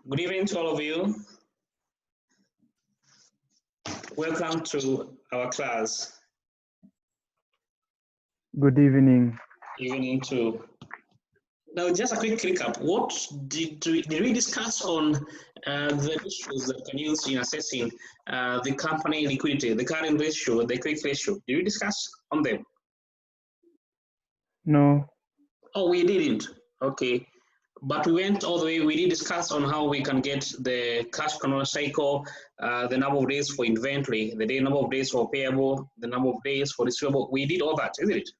Good evening to all of you. Welcome to our class. Good evening. Evening to. Now, just a quick recap. What did we discuss on the issues that can use in assessing the company liquidity, the current ratio, the quick ratio? Did we discuss on them? No. Oh, we didn't. Okay. But we went all the way, we did discuss on how we can get the cash conversion cycle, the number of days for inventory, the number of days for payable, the number of days for receivable. We did all that, isn't it?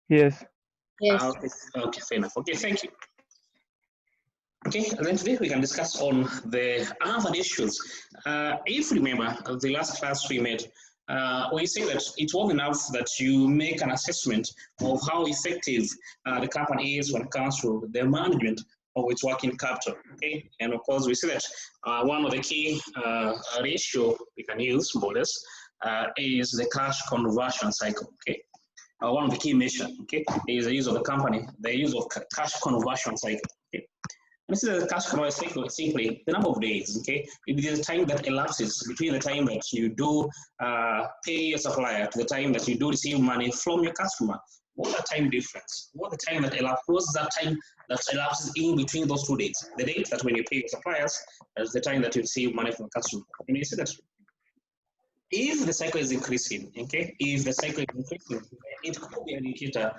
Yes. Yes. Okay, fair enough. Okay, thank you. Okay, and then today we can discuss on the other issues. If you remember, the last class we made, we say that it was enough that you make an assessment of how effective the company is when it comes to the management of its working capital. Okay, and of course we say that one of the key ratio we can use, more or less, is the cash conversion cycle. Okay, one of the key measures. Okay, is the use of the company, the use of cash conversion cycle. Okay. This is the cash conversion cycle, simply the number of days, okay? It is the time that elapses between the time that you do pay your supplier to the time that you do receive money from your customer. What's the time difference? What's the time that elapses? What's that time that elapses in between those 2 days? The date that when you pay your suppliers is the time that you receive money from the customer. And you see that if the cycle is increasing, okay, if the cycle is increasing, it could be an indicator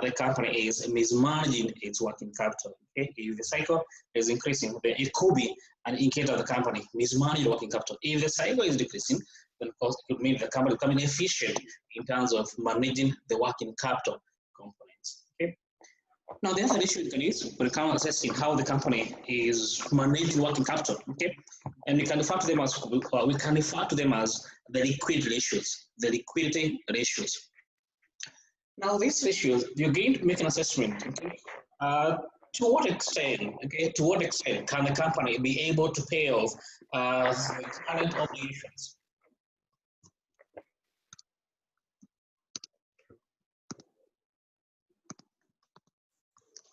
the company is mismanaging its working capital. Okay, if the cycle is increasing, then it could be an indicator the company mismanaging working capital. If the cycle is decreasing, then of course it could mean the company becoming efficient in terms of managing the working capital components. Okay. Now, the other issue you can use when it comes to assessing how the company is managing working capital, okay, and we can refer to them as the liquidity ratios, the liquidity ratios. Now, these ratios, you're going to make an assessment. Okay, to what extent, okay, to what extent can the company be able to pay off the current obligations?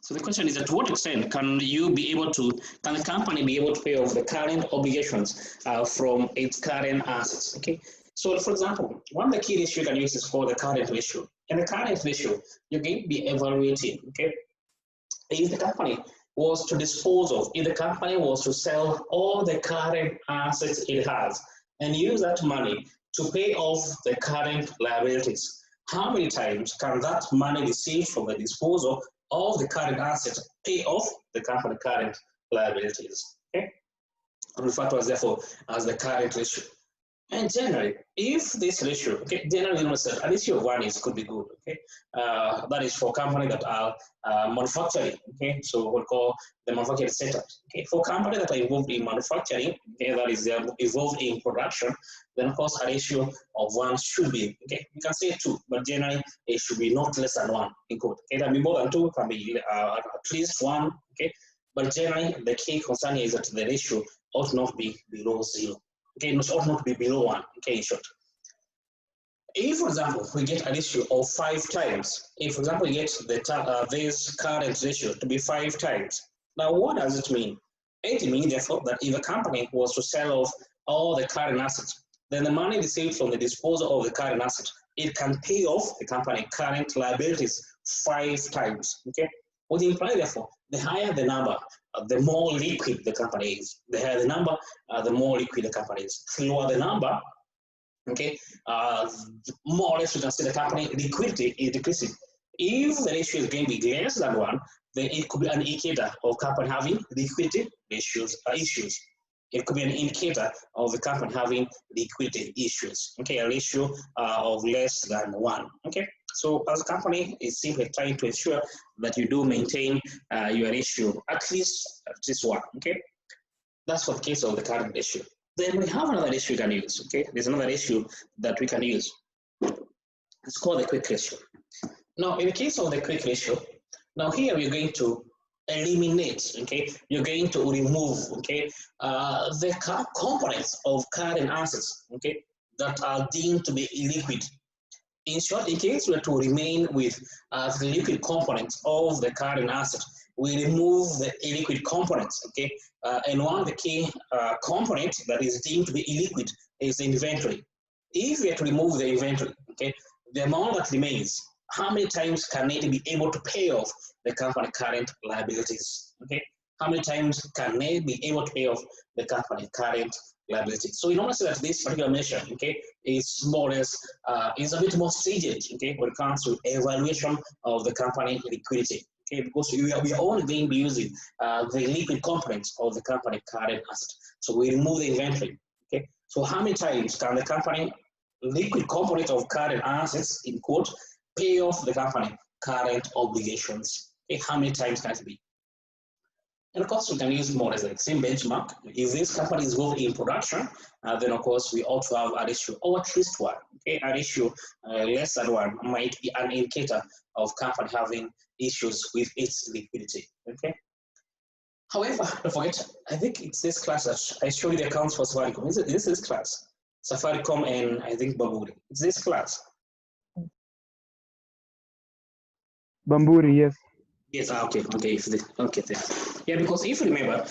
So the question is, to what extent can the company be able to pay off the current obligations from its current assets? Okay. So for example, one of the key ratios you can use is for the current ratio. And the current ratio, you're going to be evaluating, okay, if the company was to dispose of, if the company was to sell all the current assets it has and use that money to pay off the current liabilities, how many times can that money received from the disposal of the current assets pay off the company current liabilities? Okay, referred to as therefore as the current ratio. And generally, if this ratio, okay, generally a ratio of 1 could be good, okay. That is for companies that are manufacturing, okay. So we'll call the manufacturing setups. Okay, for companies that are involved in manufacturing, okay, that is involved in production, then of course a ratio of 1 should be, okay. You can say 2, but generally it should be not less than 1 in code. Okay, it can be more than 2, can be at least 1, okay. But generally, the key concern is that the ratio ought not be below 0. Okay, it ought not be below 1, okay, in short. If, for example, we get a ratio of 5 times, if, for example, we get this current ratio to be 5 times, now what does it mean? It means, therefore, that if a company was to sell off all the current assets, then the money received from the disposal of the current asset, it can pay off the company current liabilities 5 times, okay? Which implies, therefore, the higher the number, the more liquid the company is. The higher the number, the more liquid the company is. The lower the number, okay, more or less we can see the company liquidity is decreasing. If the ratio is going to be less than 1, then it could be an indicator of company having liquidity issues. It could be an indicator of the company having liquidity issues. Okay, a ratio of less than 1. Okay, so as a company is simply trying to ensure that you do maintain your ratio at least 1. Okay, that's for the case of the current ratio. Then we have another ratio we can use. Okay, there's another ratio that we can use. It's called the quick ratio. Now, in the case of the quick ratio, now here we're going to eliminate, okay, you're going to remove, okay, the components of current assets, okay, that are deemed to be illiquid. In short, in case we are to remain with the liquid components of the current asset, we remove the illiquid components, okay? And one of the key components that is deemed to be illiquid is inventory. If we have to remove the inventory, okay, the amount that remains, how many times can it be able to pay off the company current liabilities, okay? How many times can they be able to pay off the company current liabilities? So you notice that this particular measure, okay, is more or less, is a bit more stringent, okay, when it comes to evaluation of the company liquidity, okay, because we are only going to be using the liquid components of the company current asset. So we remove the inventory, okay. So how many times can the company liquid component of current assets, in quote, pay off the company current obligations? Okay, how many times can it be? And of course, we can use more as the same benchmark. If this company is moving in production, then of course we ought to have a ratio, or at least one. Okay, a ratio less than one might be an indicator of company having issues with its liquidity. Okay. However, don't forget, I think it's this class that I showed you the accounts for Safaricom. Is it this class? Safaricom and I think Baburi. It's this class. Bamburi, yes. Yes, okay. Thanks. Yeah, because if you remember,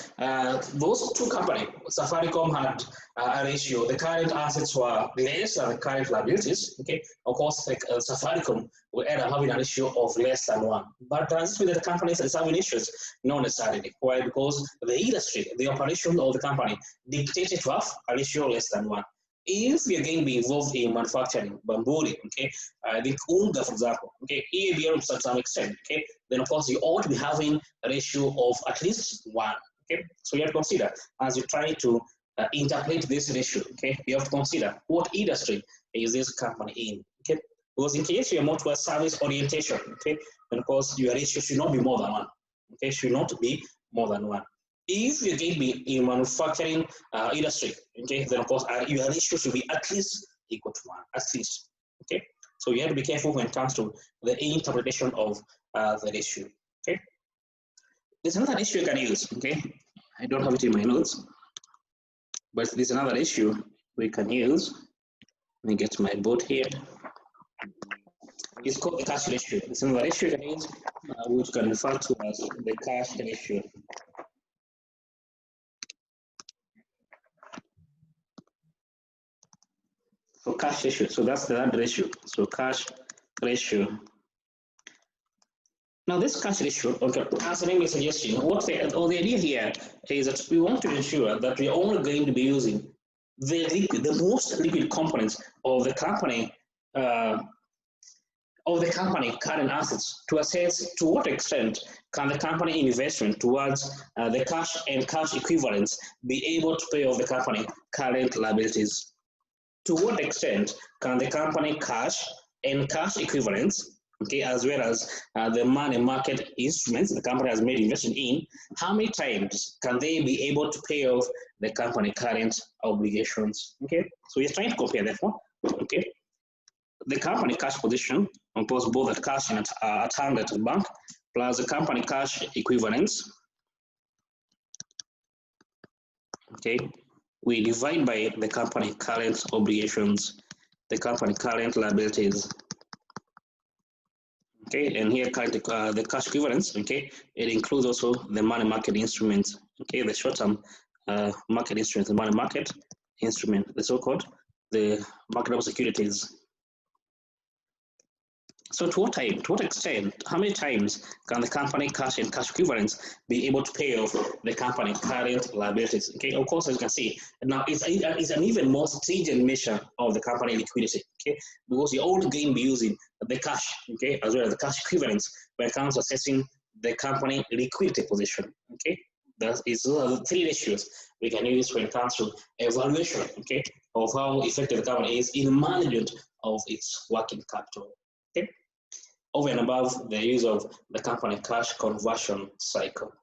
those two companies, Safaricom had a ratio. The current assets were less than the current liabilities. Okay, of course, like Safaricom will end up having a ratio of less than one. But this with the companies that is having issues, not necessarily. Why? Because the industry, the operation of the company, dictated to have a ratio less than one. If you're going to be involved in manufacturing, Bamburi, okay, I think Unga, for example, okay, EABL to some extent, okay, then of course you ought to be having a ratio of at least one, okay. So you have to consider as you try to interpret this ratio, okay, you have to consider what industry is this company in, okay, because in case you're more towards service orientation, okay, then of course your ratio should not be more than one, okay, should not be more than one. If you're going to be in manufacturing industry, okay, then of course your ratio should be at least equal to one, at least, okay. So you have to be careful when it comes to the interpretation of the ratio, okay. There's another issue you can use, okay. I don't have it in my notes, but there's another issue we can use. Let me get my board here. It's called the cash ratio. It's another issue you can use, which can refer to as the cash ratio. So cash ratio, so that's the third ratio. So cash ratio. Now this cash ratio, okay, as the name is suggesting, the idea here is that we want to ensure that we are only going to be using the most liquid components of the company current assets to assess to what extent can the company investment towards the cash and cash equivalents be able to pay off the company current liabilities. To what extent can the company cash and cash equivalents, okay, as well as the money market instruments the company has made investment in, how many times can they be able to pay off the company current obligations? Okay, so we're trying to compare, therefore, okay, the company cash position, of course, both at cash and at hand at the bank, plus the company cash equivalents. Okay, we divide by the company current obligations, the company current liabilities. Okay, and here the cash equivalents. Okay, it includes also the money market instruments. Okay, the short-term market instruments, the money market instrument, the so-called the marketable securities. So to what extent, how many times can the company cash and cash equivalents be able to pay off the company current liabilities? Okay, of course, as you can see, now it's an even more stringent measure of the company liquidity, okay, because you're only going to be using the cash, okay, as well as the cash equivalents when it comes to assessing the company liquidity position, okay. That is three ratios we can use when it comes to evaluation, okay, of how effective the company is in management of its working capital, okay, over and above the use of the company cash conversion cycle.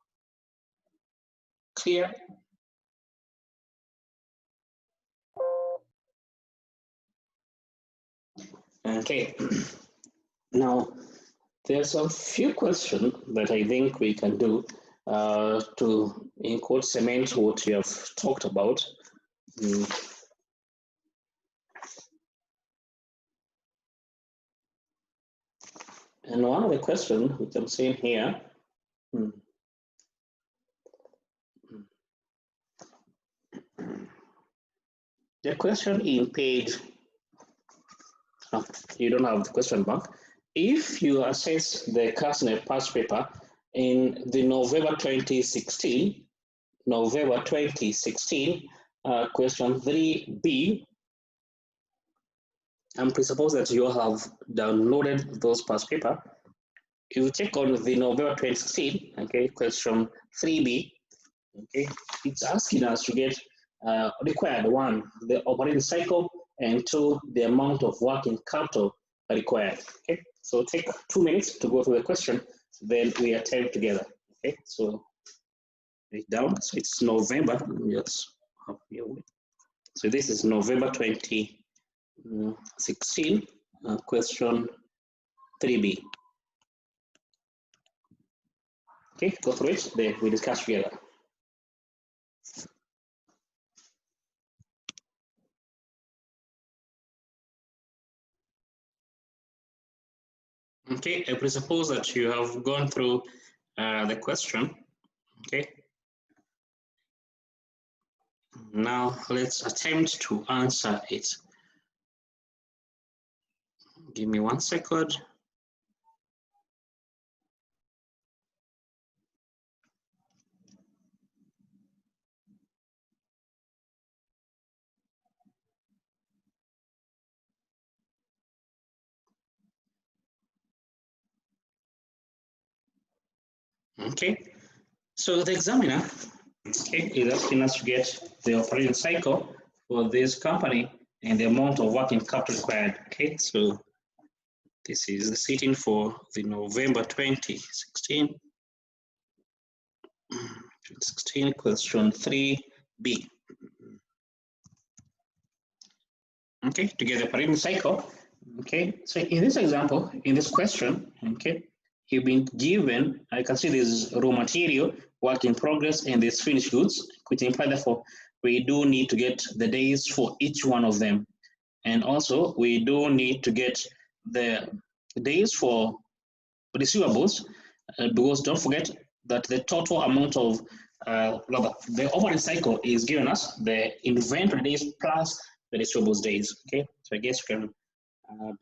Clear? Okay. Now, there's a few questions that I think we can do to, in quote, cement what you have talked about. And one of the questions which I'm seeing here, The question in page, oh, you don't have the question back. If you assess the cost in a past paper in the November 2016, question 3B, and presuppose that you have downloaded those past paper. If you check on the November 2016, okay, question 3B, okay, it's asking us to get required, one, the operating cycle, and two, the amount of working capital required. Okay, so take 2 minutes to go through the question, then we attempt together. Okay, so write down. So it's November. Let's have here. So this is November 2016, question 3B. Okay, go through it. Then we discuss together. Okay, I presuppose that you have gone through the question. Okay. Now let's attempt to answer it. Give me 1 second. Okay, so the examiner, okay, is asking us to get the operating cycle for this company and the amount of working capital required. Okay, so this is the sitting for the November 2016, question 3B. Okay, to get the operating cycle. Okay, so in this example, in this question, okay, you've been given, I can see this raw material, work in progress, and this finished goods, which implies therefore we do need to get the days for each one of them. And also we do need to get the days for receivables, because don't forget that the total amount of the operating cycle is given us the inventory days plus the receivables days. Okay, so I guess we can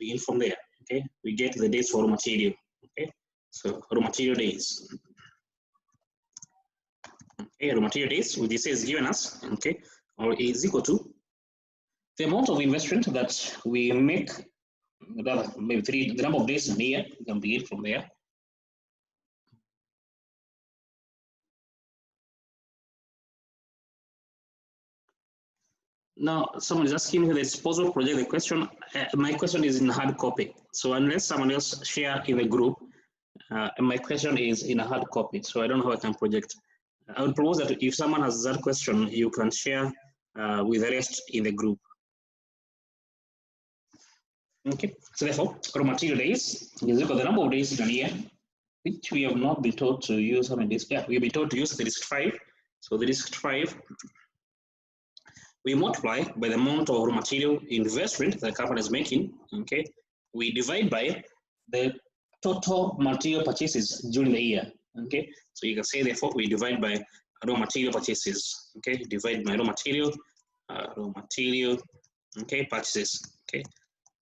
begin from there. Okay, we get the days for raw material. Okay, so raw material days. Okay, raw material days, which is given us, okay, or is equal to the amount of investment that we make, maybe the number of days in a year. We can begin from there. Now, someone is asking me the disposal project. The question, my question is in hard copy. So unless someone else share in the group, my question is in a hard copy. So I don't know how I can project. I would propose that if someone has that question, you can share with the rest in the group. Okay, so therefore, raw material days is equal to the number of days in a year, which we have not been told to use. How many days? Yeah, we've been told to use 35. So 35, we multiply by the amount of raw material investment the company is making. Okay, we divide by the total material purchases during the year. Okay, so you can say therefore we divide by raw material purchases. Okay, divide by raw material, okay, purchases. Okay,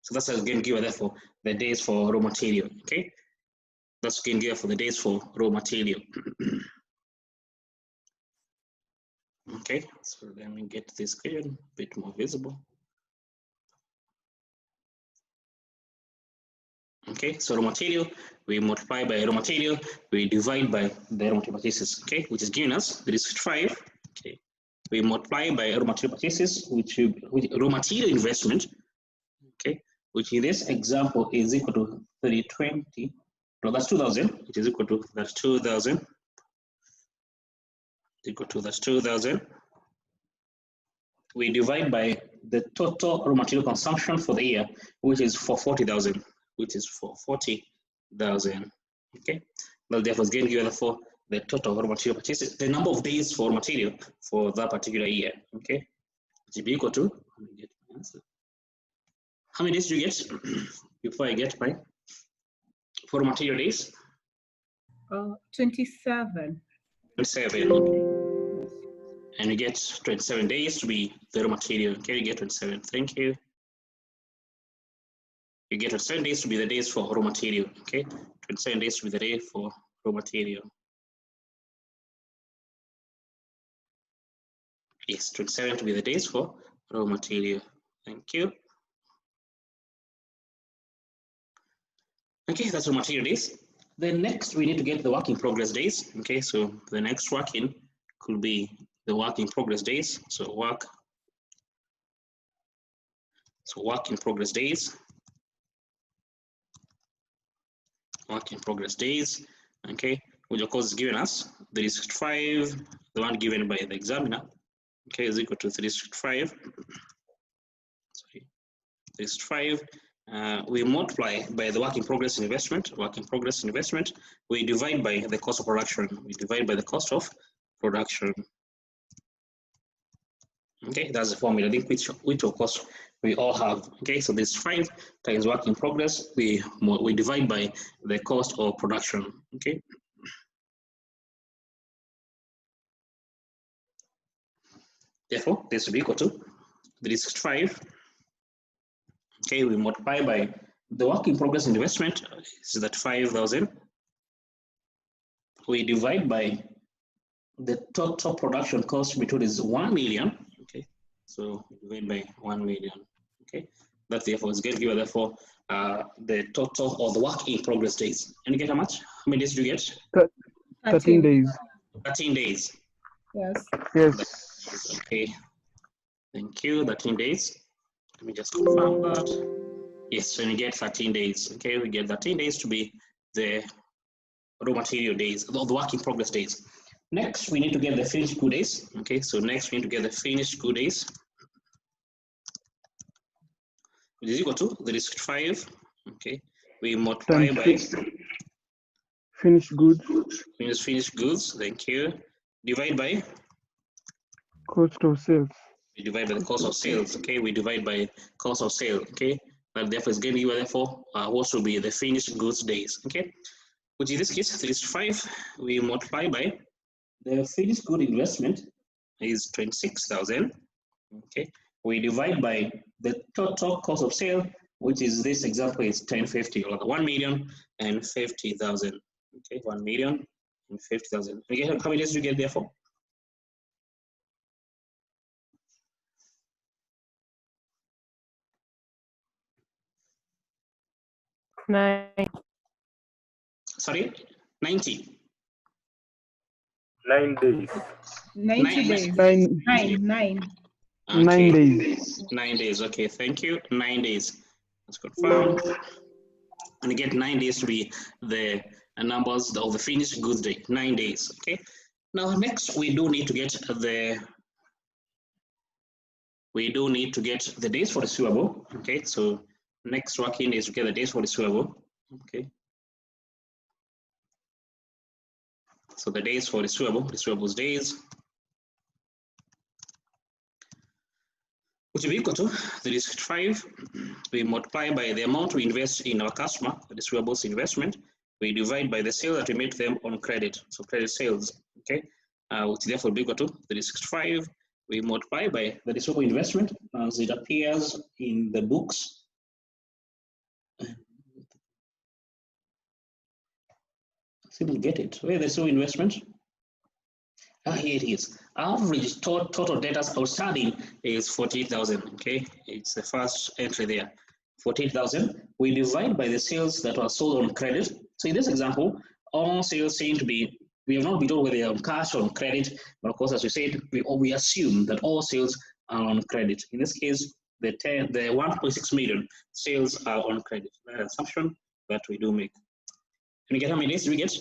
so that's again given therefore the days for raw material. Okay, that's again given for the days for raw material. Okay, so let me get this screen a bit more visible. Okay, so raw material, we multiply by raw material, we divide by the raw material purchases, okay, which is giving us 35. Okay, we multiply by raw material purchases, which raw material investment, okay, which in this example is equal to 320. No, that's 2,000, which is equal to that's 2,000. Equal to that's 2,000. We divide by the total raw material consumption for the year, which is for 40,000, which is for 40,000. Okay, well, therefore, again given for the total raw material purchases, the number of days for material for that particular year. Okay, which will be equal to, let me get my answer. How many days do you get before I get my for material days? 27. 27. And you get 27 days to be the raw material. Okay, you get 27. Thank you. You get 27 days to be the days for raw material. Okay, 27 days to be the day for raw material. Yes, 27 to be the days for raw material. Thank you. Okay, that's raw material days. Then next we need to get the work in progress days. Okay, so the next working could be the work in progress days. So work in progress days. Work in progress days. Okay, which of course is given us 365, the one given by the examiner. Okay, is equal to 365. Sorry, 365. We multiply by the work in progress investment. Work in progress investment. We divide by the cost of production. We divide by the cost of production. Okay, that's the formula. I think which of course we all have. Okay, so this 5 times work in progress. We divide by the cost of production. Okay. Therefore, this will be equal to 365. Okay, we multiply by the work in progress investment is that 5,000. We divide by the total production cost method is 1 million. Okay, so we divide by 1 million. Okay, that therefore is going to give therefore the total or the work in progress days. And you get how much? How many days do you get? 13 days. 13 days. Yes. Yes. Okay. Thank you. 13 days. Let me just confirm that. Yes, so you get 13 days. Okay, we get 13 days to be the raw material days, the work in progress days. Next, we need to get the finished good days. Okay, so next we need to get the finished good days, which is equal to 365. Okay, we multiply by finished goods. Finished goods. Thank you. Divide by Cost of sales. we divide by the cost of sales. Okay, we divide by cost of sale. Okay, that therefore is going to give therefore what will be the finished goods days. Okay, which in this case 365. We multiply by the finished good investment is 26,000. Okay, we divide by the total cost of sale, which is this example is 1050 or 1,050,000. Okay, 1,050,000. Again, how many days do you get therefore? Sorry, 90. 9 days. 90 days. Nine. Nine. Okay. 9 days. 9 days. Okay, thank you. 9 days. Let's confirm. And you get 9 days to be the numbers of the finished goods day. 9 days. Okay. Now next we do need to get the days for receivable. Okay, so next working is to get the days for receivable. Okay. So the days for receivables days, which will be equal to 365. We multiply by the amount we invest in our customer, the receivables investment. We divide by the sale that we made them on credit, so credit sales. Okay, which therefore will be equal to 365. We multiply by the receivable investment as it appears in the books. Simply get it. Where the receivable investment? Here it is. Average total debtors outstanding is 48,000. Okay, it's the first entry there. 48,000. We divide by the sales that were sold on credit. So in this example, all sales seem to be, we have not been told whether they are on cash or on credit, but of course, as we said, we assume that all sales are on credit. In this case, the 1.6 million sales are on credit. That's an assumption that we do make. Can you get how many days do we get?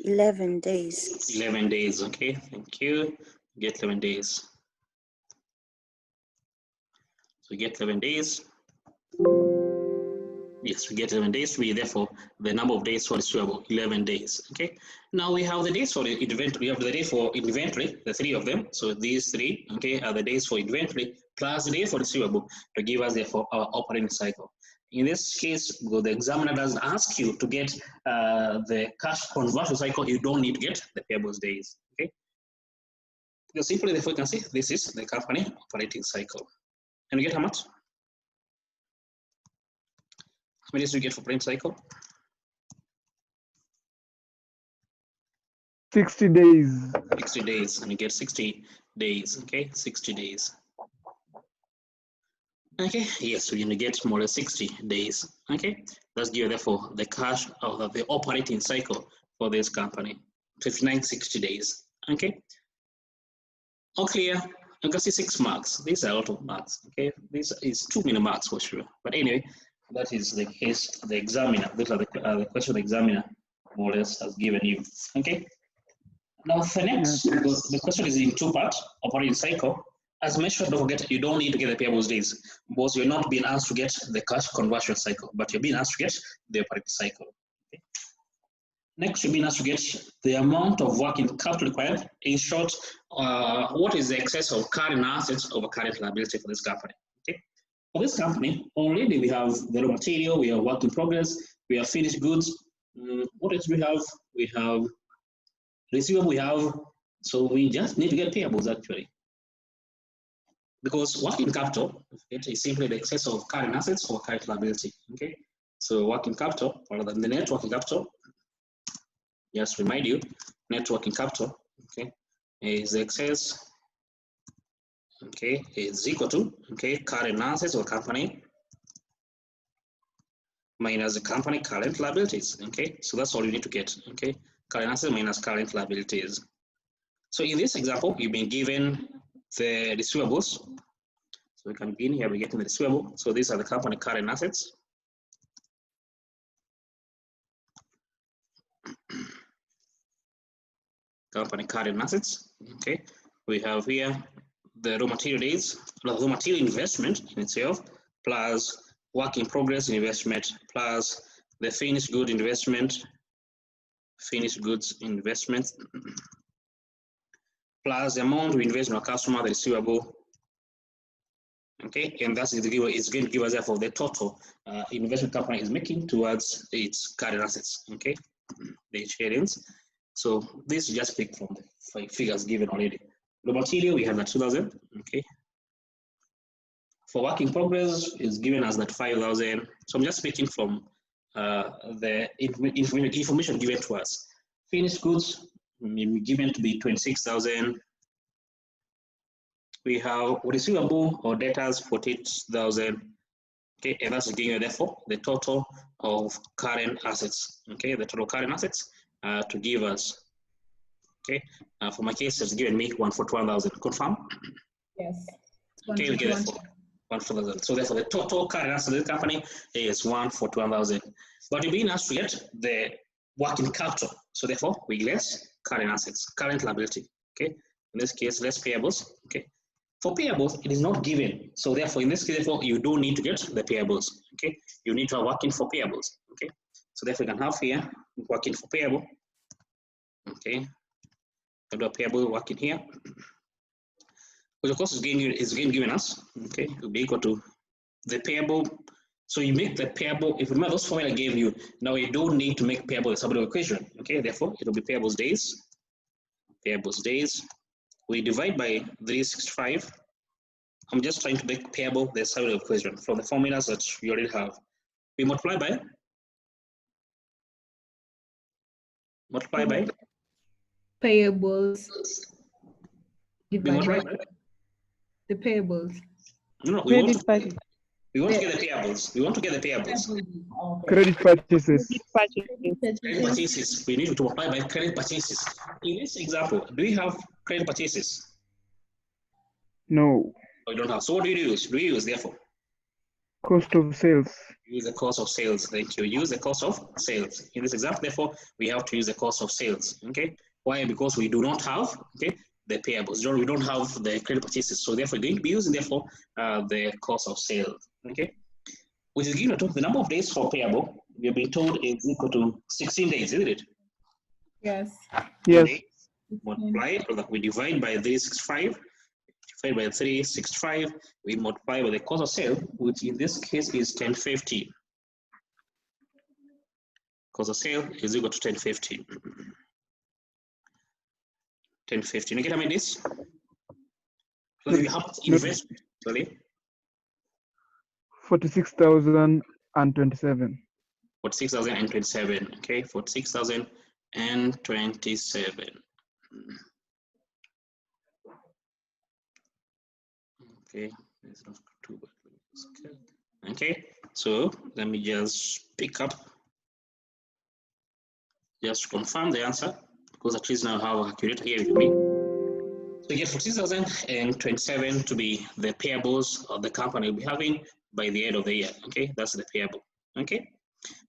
11 days. 11 days, okay, thank you. Get 11 days. So we get 11 days. Yes, we get 11 days. We therefore the number of days for receivable 11 days. Okay. Now we have the days for the inventory. We have the day for inventory, the 3 of them. So these 3, okay, are the days for inventory plus the day for receivable to give us therefore our operating cycle. In this case, because the examiner doesn't ask you to get the cash conversion cycle, you don't need to get the payables days. Okay. Because simply, therefore, you can see this is the company operating cycle. And you get how much? How many days do you get for operating cycle? 60 days. 60 days, and you get 60 days. Okay, 60 days. Okay, yes, so you get more than 60 days. Okay, let's give therefore the cash of the operating cycle for this company, 59, 60 days. Okay, all clear. You can see 6 marks. These are a lot of marks. Okay, this is too many marks for sure. But anyway, that is the case. The examiner. These are the question the examiner more or less has given you. Okay. Now the next, the question is in 2 parts. Operating cycle. As mentioned, don't forget, you don't need to get the payables days because you're not being asked to get the cash conversion cycle, but you're being asked to get the operating cycle. Okay. Next, you're being asked to get the amount of working capital required. In short, what is the excess of current assets over current liability for this company? Okay. For this company, already we have the raw material, we have work in progress, we have finished goods. What else we have? We have receivable, we have, so we just need to get payables actually. Because working capital is simply the excess of current assets or current liability. Okay, so working capital, rather than the net working capital, just remind you, net working capital, okay, is the excess, okay, is equal to, okay, current assets or company minus the company current liabilities. Okay, so that's all you need to get. Okay, current assets minus current liabilities. So in this example, you've been given the receivables. So we can begin here, we're getting the receivable. So these are the company current assets. Company current assets. Okay. We have here the raw material days, the raw material investment in itself, plus work in progress investment, plus the finished good investment, finished goods investment, plus the amount we invest in our customer, the receivable. Okay, and that's it's going to give us therefore the total investment company is making towards its current assets. Okay, the shadings. So this is just picked from the figures given already. The material we have that 2,000. Okay. For work in progress is given as that 5,000. So I'm just picking from the information given to us. Finished goods may be given to be 26,000. We have receivable or debtors 48,000. Okay, and that's giving you therefore the total of current assets. Okay, the total current assets to give us. Okay, for my case, it's given me 141,000. Confirm? Yes. Okay, we get it for 141,000. So therefore, the total current assets of the company is 141,000. But you're being asked to get the working capital. So therefore, we less current assets, current liability. Okay, in this case, less payables. Okay. For payables, it is not given. So therefore, in this case, therefore, you don't need to get the payables. Okay, you need to have working for payables. Okay, so therefore, you can have here working for payable. Okay, you do a payable working here, which of course is again given us. Okay, it will be equal to the payable. So you make the payable. If you remember those formula I gave you, now you don't need to make payable a separate equation. Okay, therefore, it will be payables days. Payables days. We divide by 365. I'm just trying to make payable the side equation from the formulas that we already have. We multiply by payables divided by the payables. No, we want to get the payables. We want to get the payables. Credit purchases. Credit purchases. We need to multiply by credit purchases. In this example, do we have credit purchases? No. We don't have. So what do you use? Do you use therefore? Cost of sales. Use the cost of sales. Thank you. Use the cost of sales. In this example, therefore, we have to use the cost of sales. Okay. Why? Because we do not have the payables. We don't have the credit purchases. So therefore, we're going to be using therefore the cost of sales. Okay. Which is given to the number of days for payable. We have been told is equal to 16 days, isn't it? Yes. Yes. Multiply, we divide by 365. Divide by 365. We multiply by the cost of sale, which in this case is 1050. cost of sale is equal to 1050. 1050. You get how this? So if you have to invest, sorry. 46,027. 46,027. Okay, 46,027. Okay, it's not too bad. Okay, so let me just pick up, just confirm the answer, because at least now I have a calculator here with me. So yes, 46,027 to be the payables of the company will be having by the end of the year. Okay, that's the payable. Okay,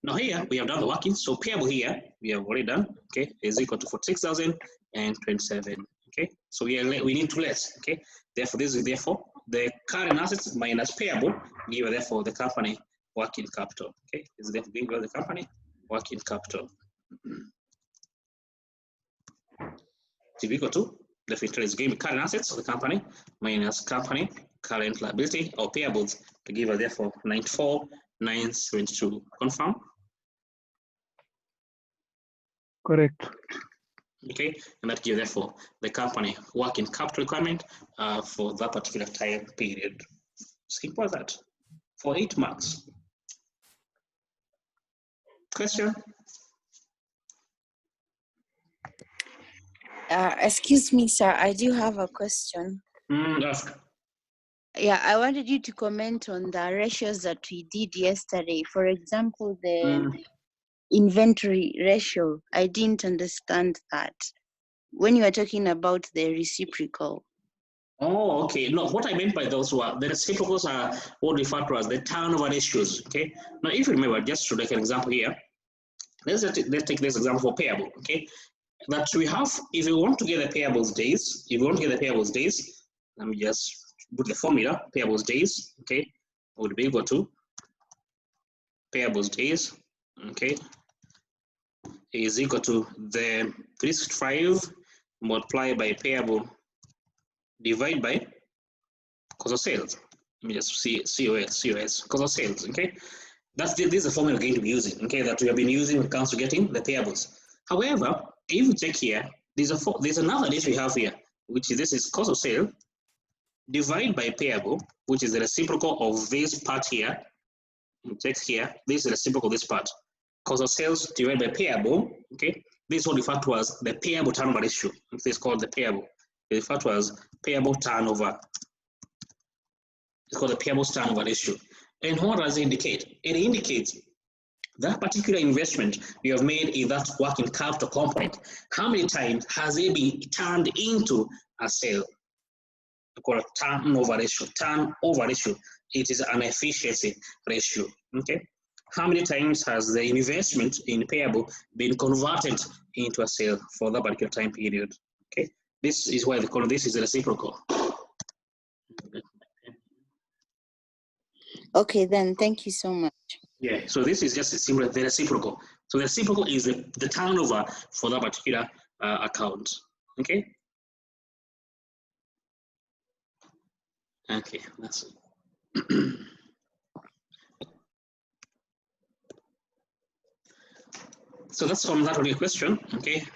now here we have done the working, so payable here we have already done. Okay, is equal to 46,027. Okay, so we need to less. Okay, therefore this is therefore the current assets minus payable give therefore the company working capital. Okay, is therefore give the company working capital. So equal to the filter is giving current assets of the company minus company current liability or payables to give us therefore 94,972. Confirm? Correct. Okay, and that gives therefore the company working capital requirement for that particular time period. Simple as that. For 8 months. Question? Excuse me, sir. I do have a question. Ask. Yeah, I wanted you to comment on the ratios that we did yesterday. For example, the inventory ratio. I didn't understand that when you were talking about the reciprocal. Oh, okay. No, what I meant by those were the reciprocals are what we refer to as the turnover ratios. Okay. Now, if you remember, just to take an example here, let's take this example for payable. Okay, that we have. If you want to get the payables days, let me just put the formula. Payables days. Okay, would be equal to payables days. Okay, is equal to the 365 multiplied by payable divided by cost of sales. Let me just see COS, cost of sales. Okay, this is the formula we're going to be using. Okay, that we have been using when it comes to getting the payables. However, if you check here, there's another list we have here, which is this is cost of sale divided by payable, which is the reciprocal of this part here. You check here, this is the reciprocal of this part. Cost of sales divided by payable. Okay, this is what referred to as the payable turnover ratio. This is called the payable. It's referred to as payable turnover. It's called the payable turnover ratio. And what does it indicate? It indicates that particular investment you have made in that working capital component. How many times has it been turned into a sale? Called turnover ratio. Turnover ratio. It is an efficiency ratio. Okay. How many times has the investment in payable been converted into a sale for that particular time period? Okay. This is why they call this is reciprocal. Okay, then thank you so much. Yeah, so this is just a simple the reciprocal. So the reciprocal is the turnover for that particular account. Okay. Okay, that's it. So that's from that only question. Okay.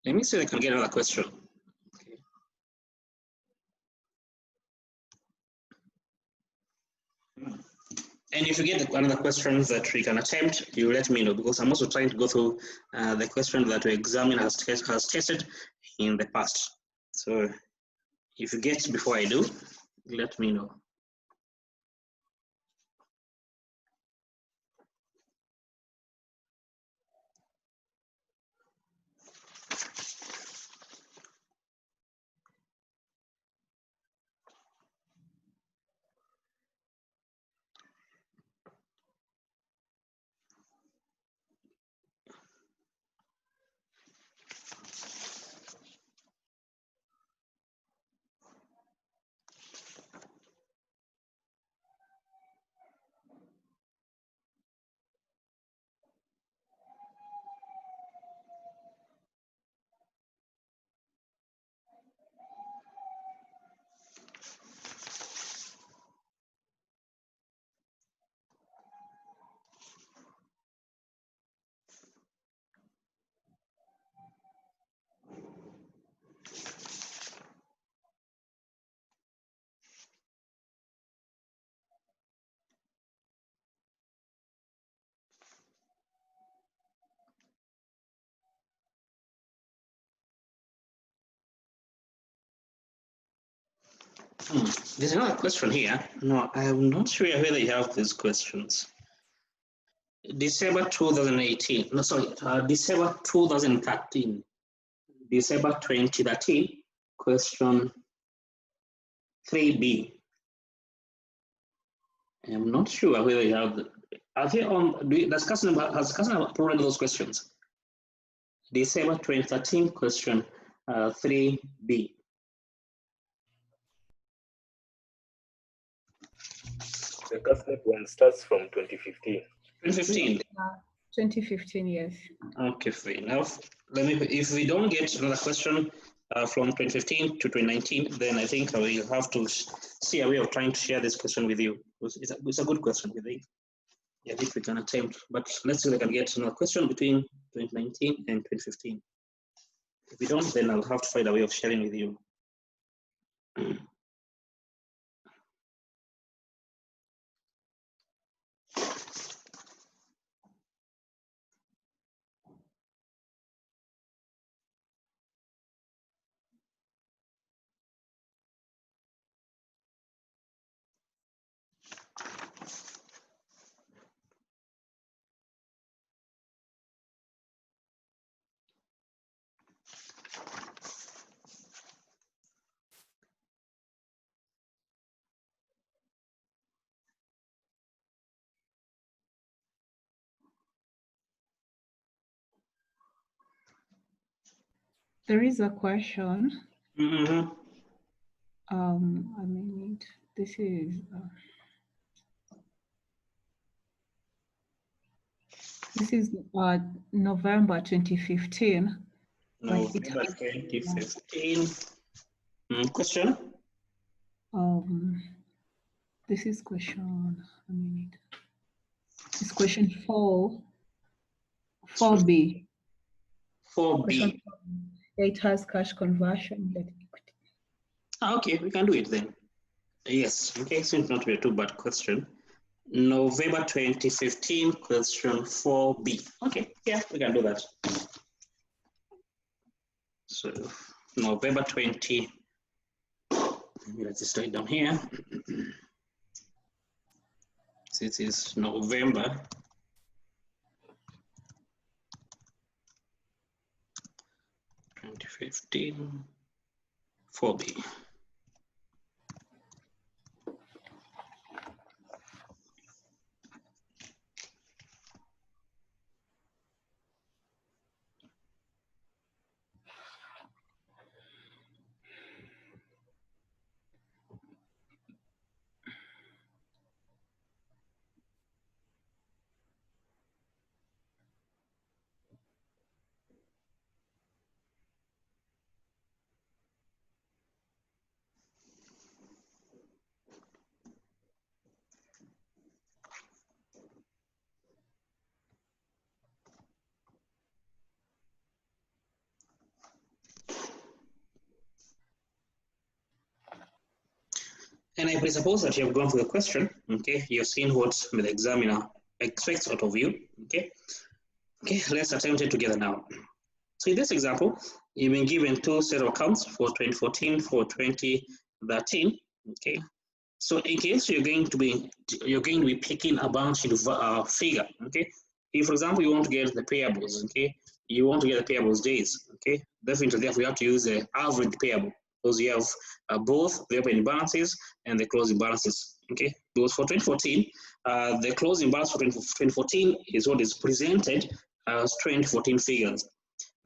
Let me see if I can get another question. Okay. And if you get another question that we can attempt, you let me know, because I'm also trying to go through the question that we examine has tested in the past. So if you get before I do, let me know. There's another question here. No, I'm not sure whether you have these questions. December 2018, no, sorry, December 2013, December 2013, question 3B. I'm not sure whether you have, are they on, has Cousin uploaded those questions? December 2013, question 3B. The CASNEP one starts from 2015. 2015. 2015, yes. Okay, fair enough. Let me, if we don't get another question from 2015 to 2019, then I think we'll have to see a way of trying to share this question with you. It's a good question, I think. Yeah, if we can attempt, but let's see if I can get another question between 2019 and 2015. If we don't, then I'll have to find a way of sharing with you. There is a question. Mm-hmm. I mean, this is November 2015. November 2015. Question? This is question, I mean, it's question 4B. 4B. It has cash conversion. Okay, we can do it then. Yes, okay, so it's not a too bad question. November 2015, question 4B. Okay, yeah, we can do that. So, November 20, let's just write down here. So it is November 2015, 4B. And I presuppose that you have gone through the question, okay? You've seen what the examiner expects out of you, okay? Okay, let's attempt it together now. So in this example, you've been given two set of accounts for 2014, for 2013, okay? So in case you're going to be picking a balance sheet figure, okay? If, for example, you want to get the payables, okay? You want to get the payables days, okay? Definitely, therefore, you have to use the average payable because you have both the opening balances and the closing balances, okay? Because for 2014, the closing balance for 2014 is what is presented as 2014 figures.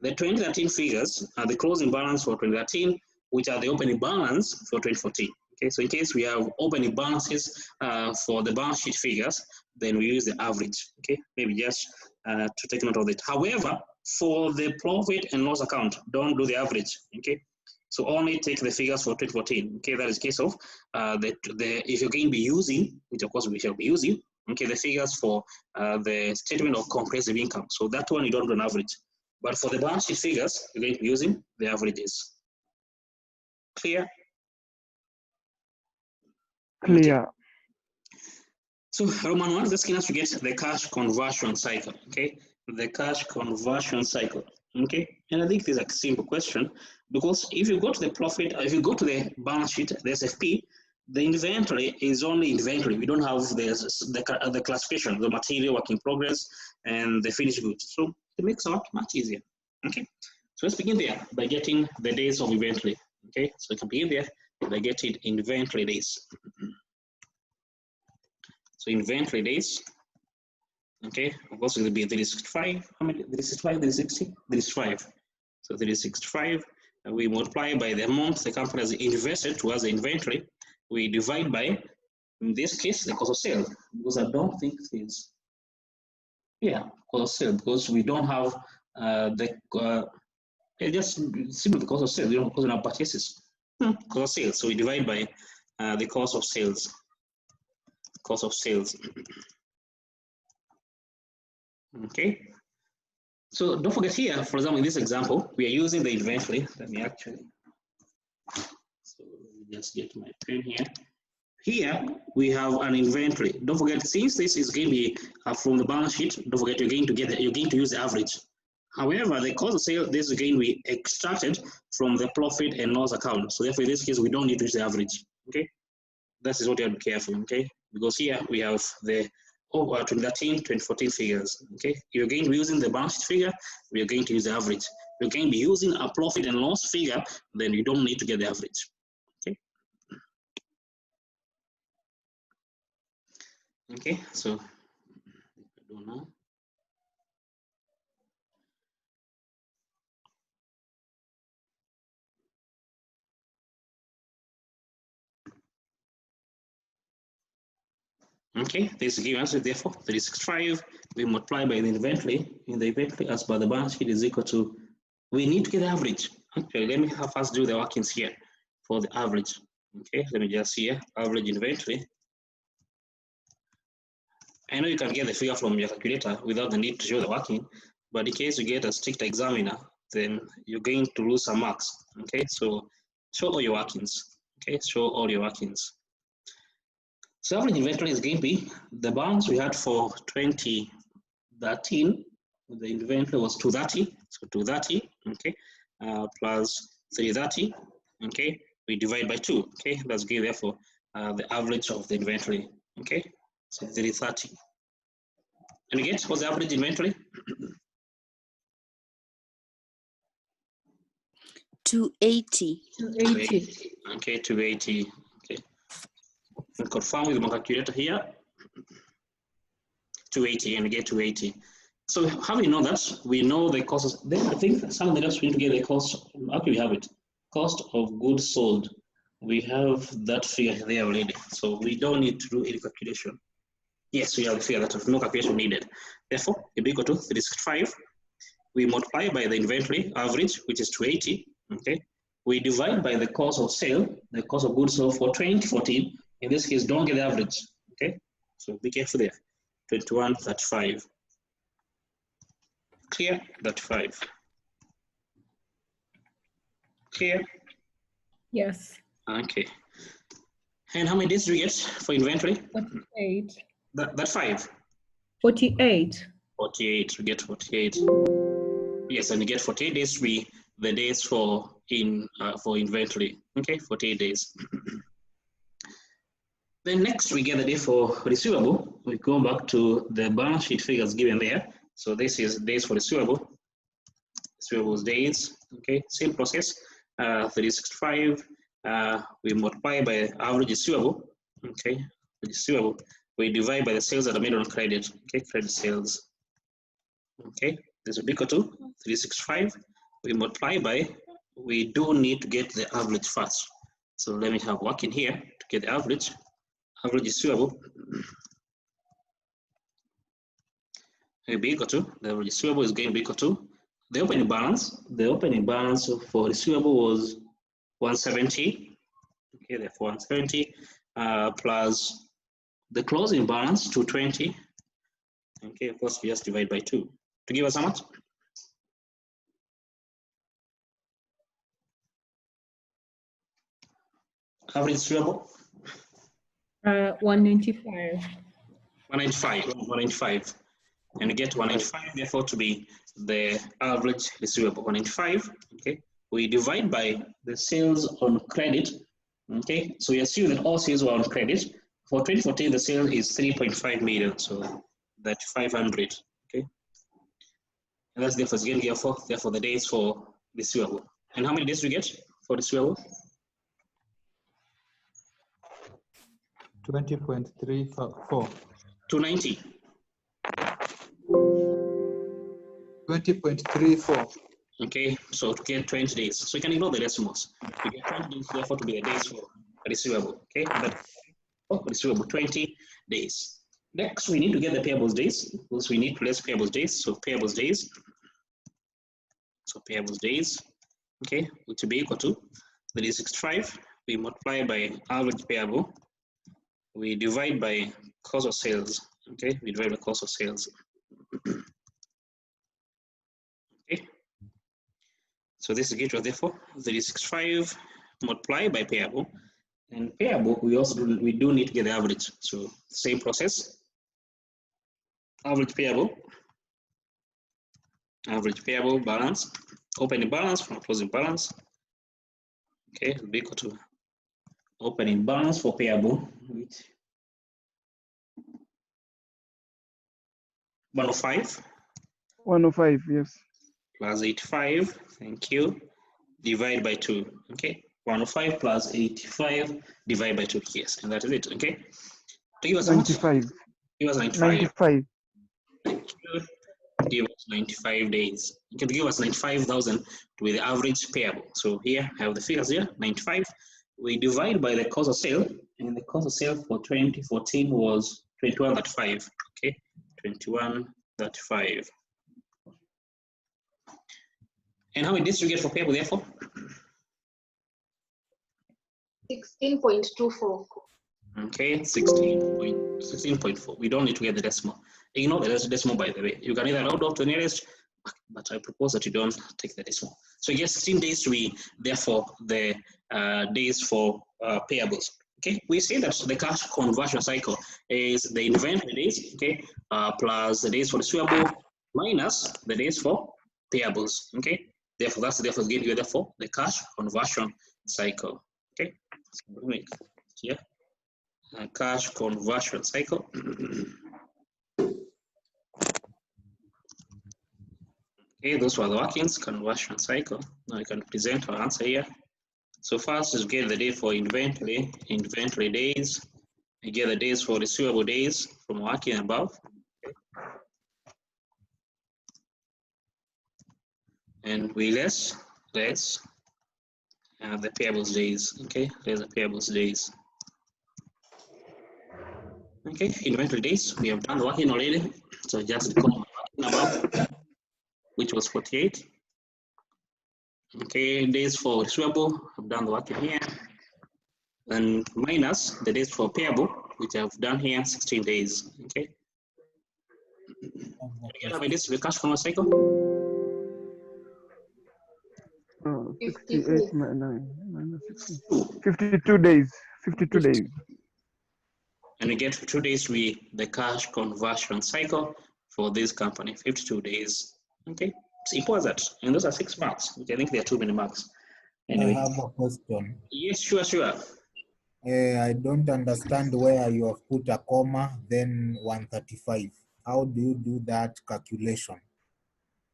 The 2013 figures are the closing balance for 2013, which are the opening balance for 2014. Okay, so in case we have opening balances for the balance sheet figures, then we use the average. Okay, maybe just to take note of it. However, for the profit and loss account, don't do the average. Okay, so only take the figures for 2014. Okay, that is case of if you're going to be using, which of course we shall be using. Okay, the figures for the statement of comprehensive income. So that one you don't do an average. But for the balance sheet figures, you're going to be using the averages. Clear? Clear. So Roman 1 is asking us to get the cash conversion cycle, okay? The cash conversion cycle, Okay, and I think this is a simple question, because if you go to the profit, if you go to the balance sheet, the SFP, the inventory is only inventory. We don't have the classification, the material, work in progress, and the finished goods. So it makes it much easier. Okay, so let's begin there by getting the days of inventory. Okay, so we can begin there by getting inventory days. So inventory days. Okay, of course it will be 365. How many? 365, 360, 365. So 365. We multiply by the amount the company has invested towards the inventory. We divide by, in this case, the cost of sale, because I don't think it's, yeah, cost of sale, because we don't have just simply the cost of sale. We don't have purchases. Cost of sales. So we divide by the cost of sales. Cost of sales. Okay. So don't forget here, for example, in this example, we are using the inventory. Let me actually, so let me just get my pen here. Here we have an inventory. Don't forget, since this is going to be from the balance sheet, don't forget you're going to use the average. However, the cost of sale, this is going to be extracted from the profit and loss account. So therefore, in this case, we don't need to use the average. Okay, that is what you have to be careful. Okay, because here we have the 2013, 2014 figures. Okay, if you're going to be using the balance sheet figure, we are going to use the average. If you're going to be using a profit and loss figure, then you don't need to get the average. Okay. Okay, so I don't know. Okay, this is given us, therefore 365 we multiply by the inventory. In the inventory, as per the balance sheet, is equal to, we need to get the average. Okay, let me first do the workings here for the average. Okay, let me just see here, average inventory. I know you can get the figure from your calculator without the need to show the working, but in case you get a strict examiner, then you're going to lose some marks. Okay, so show all your workings. Okay, show all your workings. So average inventory is going to be the balance we had for 2013. The inventory was 230, so 230, okay, plus 330, okay. We divide by 2, okay. That's give therefore the average of the inventory, okay. So 330. And again, what's the average inventory? 280. 280. Okay, 280. Okay. And confirm with my calculator here. 280 and get 280. So how do we know that? We know the costs. Then I think some of the rest we need to get the cost. Actually, we have it. Cost of goods sold. We have that figure there already. So we don't need to do any calculation. Yes, we have the figure that no calculation needed. Therefore, it will equal to 365. We multiply by the inventory average, which is 280. Okay. We divide by the cost of sale, the cost of goods sold for 2014. In this case, don't get the average. Okay. So be careful there. 2135. Clear? 35. Clear? Yes. Okay. And how many days do we get for inventory? 48. That 5. 48. 48. We get 48. Yes, and you get 48 days to be the days for inventory. Okay, 48 days. Then next we get the day for receivable. We go back to the balance sheet figures given there. So this is days for receivable. Receivables days. Okay, same process. 365. We multiply by average receivable. Okay, receivable. We divide by the sales that are made on credit. Okay, credit sales. Okay, this will be equal to 365. We multiply by, we do need to get the average first. So let me have working here to get the average. Average receivable will be equal to, the average receivable is going to be equal to the opening balance. The opening balance for receivable was 170. Okay, therefore 170 plus the closing balance 220. Okay, of course we just divide by 2 to give us how much? Average receivable? 195. 195. 195. and get 195 therefore to be the average receivable. 195, okay, we divide by the sales on credit, okay, so we assume that all sales were on credit. For 2014 the sale is 3.5 million, so that 500, okay, and that's therefore again therefore the days for receivable. And how many days do you get for receivable? 20.34. 290. 20.34. Okay, so to get 20 days. So you can ignore the decimals. You get 20 days, therefore, to be the days for receivable. Okay, but receivable 20 days. Next, we need to get the payables days. Because we need to less payables days. So payables days. So payables days. Okay, which will be equal to 365. We multiply by average payable. We divide by cost of sales. Okay, we divide by cost of sales. Okay. So this is equal, therefore 365 multiplied by payable, and payable we do need to get the average. So same process. Average payable balance, opening balance from closing balance. Okay, will be equal to opening balance for payable, which 105. 105, yes. Plus 85, thank you, divide by 2, okay? 105 plus 85, divide by 2, yes, and that is it, okay? To give us 95. Give us 95. 95. Thank you. Give us 95 days. You can give us 95,000 to be the average payable. So here I have the figures here, 95. We divide by the cost of sale, and the cost of sale for 2014 was 2135, okay? 2135. And how many days do you get for payable, therefore? 16.24. Okay, 16.4. We don't need to get the decimal. Ignore the decimal, by the way. You can either round off to the nearest, but I propose that you don't take the decimal. So you get 16 days to be, therefore, the days for payables. Okay, we say that the cash conversion cycle is the inventory days, okay, plus the days for receivable minus the days for payables. Okay, therefore that's give you therefore the cash conversion cycle. Okay, so we make here cash conversion cycle. Okay, those were the workings, conversion cycle. Now you can present our answer here. So first is get the date for inventory days. You get the days for receivable days from working above. Okay. And we less the payables days. Okay, there's the payables days. Okay, inventory days, we have done the working already. So just the working above, which was 48. Okay, days for receivable, I've done the working here. And minus the days for payable, which I've done here, 16 days. Okay. Again, how many days the cash conversion cycle? 68 minus 60. 52 days. 52 days. And we get 2 days to be the cash conversion cycle for this company, 52 days. Okay, simple as that. And those are 6 marks, which I think there are too many marks. Anyway. I have a question. Yes, sure. I don't understand where you have put a comma, then 135. How do you do that calculation?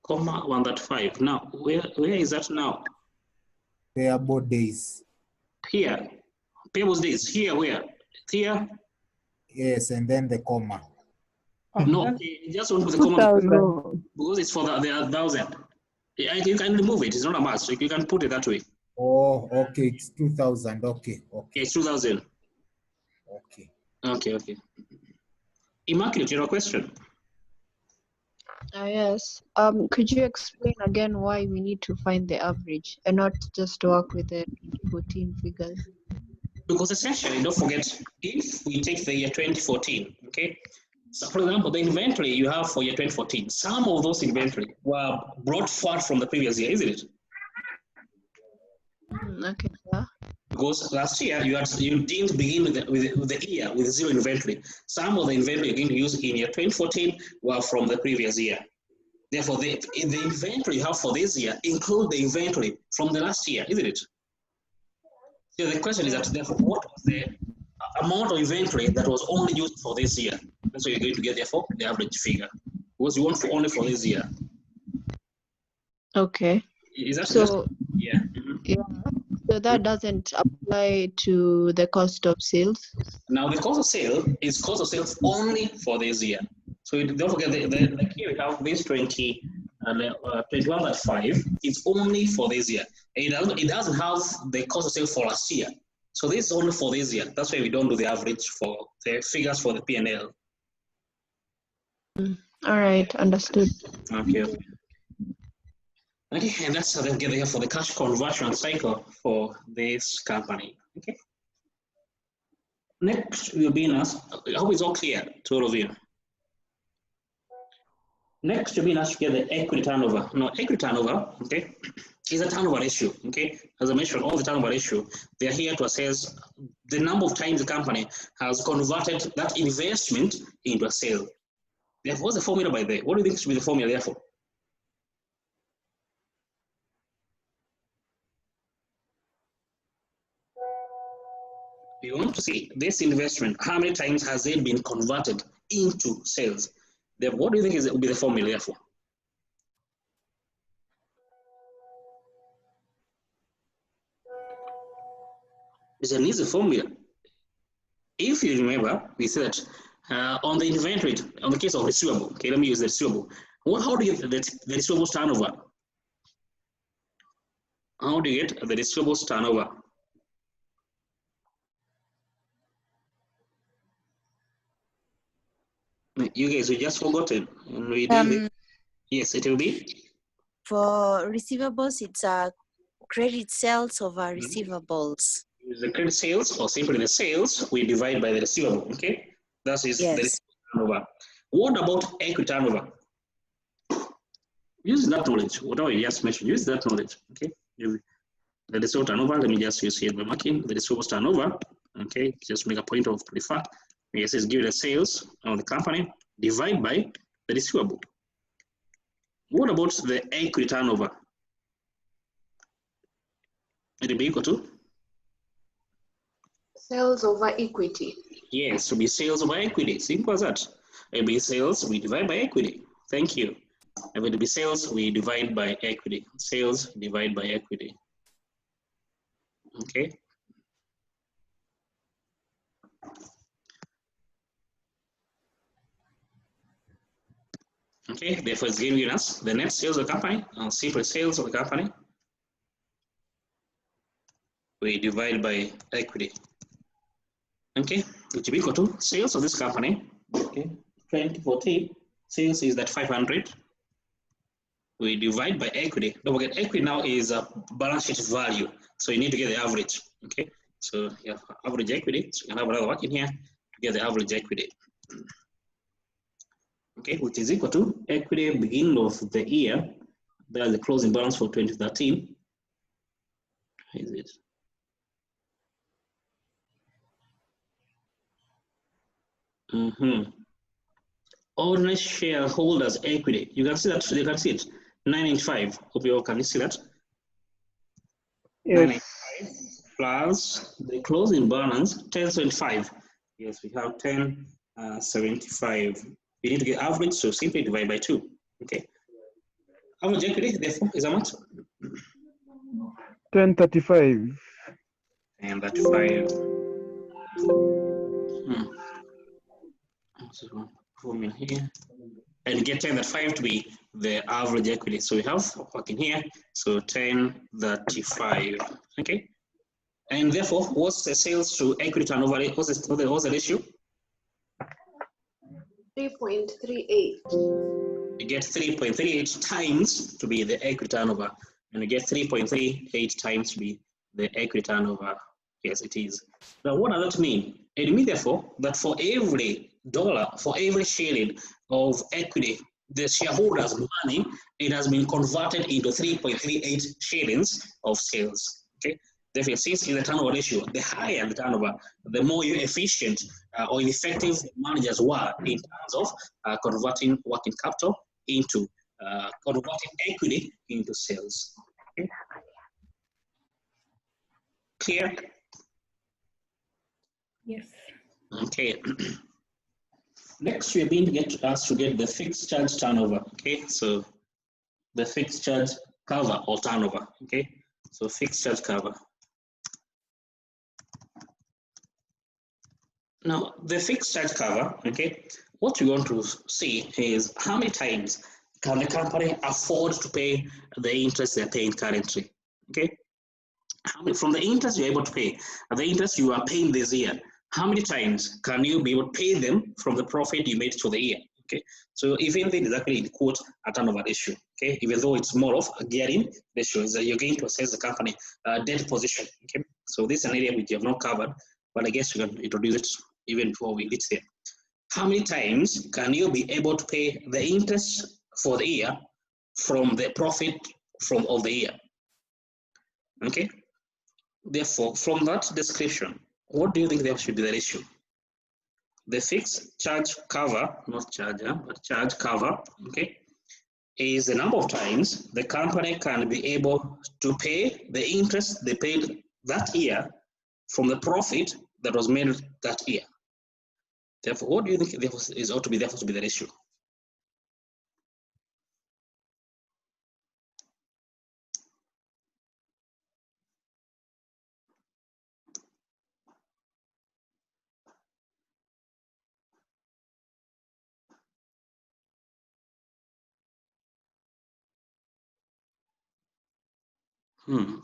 Comma 135. Now, where is that now? Payable days. Here. Payables days. Here, where? Here? Yes, and then the comma. No, just want to put the comma 2000. because it's for the 1,000. You can remove it. It's not a must. You can put it that way. Oh, okay. It's 2000. Okay. It's 2,000. Okay. Immaculate, you have a question? Yes. Could you explain again why we need to find the average and not just work with the 2014 figures? Because essentially, don't forget, if we take the year 2014, okay? So for example, the inventory you have for year 2014, some of those inventory were brought forward from the previous year, isn't it? Okay. Yeah. Because last year you didn't begin with the year with zero inventory. Some of the inventory you're going to use in year 2014 were from the previous year. Therefore, the inventory you have for this year include the inventory from the last year, isn't it? So the question is that therefore, what was the amount of inventory that was only used for this year? That's what you're going to get therefore the average figure. Because you want for only for this year. Okay. Is that So yeah? yeah. So that doesn't apply to the cost of sales. Now the cost of sale is cost of sales only for this year. So don't forget like here we have this 21.5. It's only for this year. It doesn't have the cost of sales for last year. So this is only for this year. That's why we don't do the average for the figures for the P&L. All right, understood. Okay. Okay, and that's how they get here for the cash conversion cycle for this company. Okay. Next will be asked, I hope it's all clear to all of you. Next will be asked to get the equity turnover. Now, equity turnover, okay, is a turnover ratio, okay? As I mentioned, all the turnover ratio, they are here to assess the number of times the company has converted that investment into a sale. Therefore, what's the formula by there? What do you think should be the formula therefore? You want to see this investment, how many times has it been converted into sales? Therefore, what do you think will be the formula therefore? It's an easy formula. If you remember, we said on the inventory, on the case of receivable, okay, let me use the receivable. How do you get the receivables turnover? How do you get the receivables turnover? You guys, we just forgotten. And we did yes, it will be? For receivables, it's a credit sales over receivables. Use the credit sales or simply the sales, we divide by the receivable, okay? That is the turnover. What about equity turnover? Use that knowledge, whatever you just mentioned, use that knowledge, okay? The receivable turnover, let me just use here by marking the receivables turnover, okay? Just make a point of refer. Yes, it's give the sales of the company, divide by the receivable. What about the equity turnover? It will be equal to? Sales over equity. Yes, to be sales over equity. Simple as that. It will be sales, we divide by equity. Thank you. It will be sales, we divide by equity. Sales, divide by equity. Okay. Okay, therefore it's giving us the net sales of the company, simple sales of the company. We divide by equity. Okay, which will be equal to sales of this company. Okay, 2014 sales is that 500. We divide by equity. Don't forget, equity now is a balance sheet value, so you need to get the average. Okay, so you have average equity. So you can have another work in here to get the average equity. Okay, which is equal to equity beginning of the year. There's the closing balance for 2013. Is it? Ordinary shareholders equity. You can see that. You can see it. 995. Hope you all can see that. Yes. 995 plus the closing balance 1075. Yes, we have 1075. We need to get average, so simply divide by 2. Okay. Average equity, therefore, is how much? 1035. And that 5. This is one formula here. And get 1035 to be the average equity. So we have working here. So 1035. Okay. And therefore, what's the sales to equity turnover? What's the ratio? 3.38. You get 3.38 times to be the equity turnover, and you get 3.38 times to be the equity turnover. Yes, it is. Now, what does that mean? It means, therefore, that for every dollar, for every shilling of equity, the shareholders' money, it has been converted into 3.38 shillings of sales. Okay. Therefore, since in the turnover ratio, the higher the turnover, the more efficient or effective managers were in terms of converting working capital into converting equity into sales. Okay. Clear? Yes. Okay. Next, we are going to get us to get the fixed charge turnover. Okay, so the fixed charge cover or turnover. Okay, so fixed charge cover. Now, the fixed charge cover, okay, what we want to see is how many times can the company afford to pay the interest they're paying currently, okay? How many, from the interest you're able to pay, the interest you are paying this year, how many times can you be able to pay them from the profit you made for the year, okay? So even though it is actually in quote a turnover ratio, okay? Even though it's more of a gearing ratio, is that you're going to assess the company debt position, okay? So this is an area which you have not covered, but I guess you can introduce it even before we reach there. How many times can you be able to pay the interest for the year from the profit of the year? Okay. Therefore, from that description, what do you think there should be the ratio? The fixed charge cover, not charger, but charge cover, okay, is the number of times the company can be able to pay the interest they paid that year from the profit that was made that year. Therefore, what do you think is ought to be therefore to be the ratio?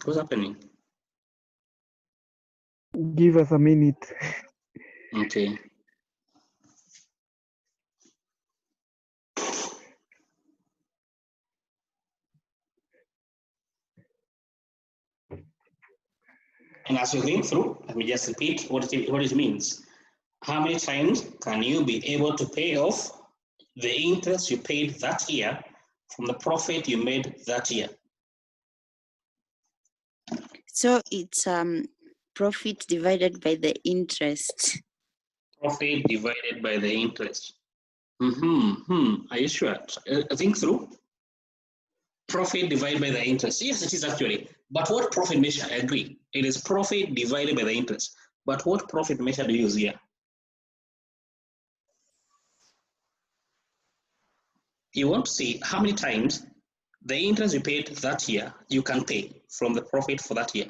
What's happening? Give us a minute. Okay. And as you think through, let me just repeat what it means. How many times can you be able to pay off the interest you paid that year from the profit you made that year? So it's profit divided by the interest. Profit divided by the interest. Are you sure? Think through. Profit divided by the interest. Yes, it is actually. But what profit measure? I agree. It is profit divided by the interest. But what profit measure do you use here? You want to see how many times the interest you paid that year you can pay from the profit for that year.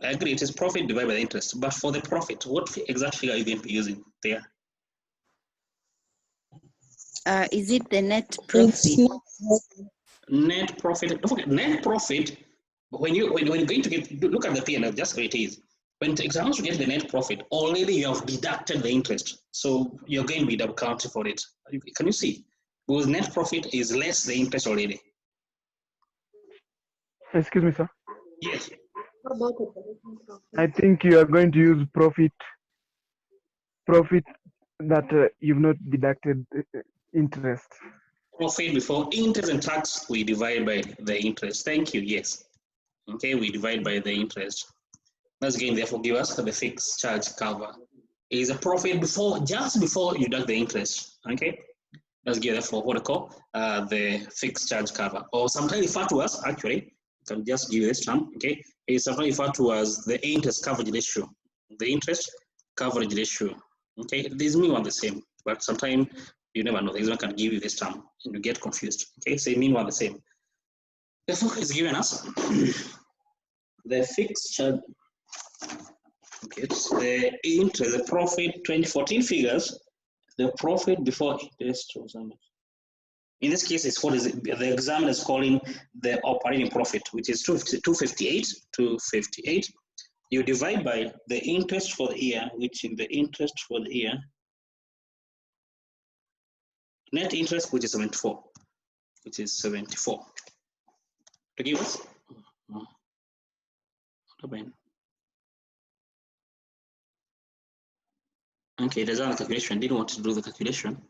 I agree, it is profit divided by the interest. But for the profit, what exactly are you going to be using there? Is it the net profit? Net profit. Don't forget, net profit. When you're going to look at the P&L, just where it is. When the exams you get the net profit, already you have deducted the interest, so you're going to be accounting for it. Can you see? Because net profit is less the interest already. Excuse me, sir. Yes. I think you are going to use profit that you've not deducted interest. Profit before interest and tax, we divide by the interest. Thank you. Yes. Okay, we divide by the interest. Let's again therefore give us the fixed charge cover. It is a profit just before you deduct the interest. Okay, let's give therefore what I call the fixed charge cover, or sometimes referred to as actually. You can just give this term. Okay, it's sometimes referred to as the interest coverage ratio. The interest coverage ratio. Okay, these mean one the same, but sometimes you never know. The exam can give you this term and you get confused. Okay, so they mean one the same. Therefore, it's given us the fixed charge. Okay, it's the interest, the profit 2014 figures, the profit before interest was how much? In this case, it's what is it? The examiner is calling the operating profit, which is 258. You divide by the interest for the year, which in the interest for the year, net interest, which is 74, to give us. Okay, there's another calculation. Didn't want to do the calculation.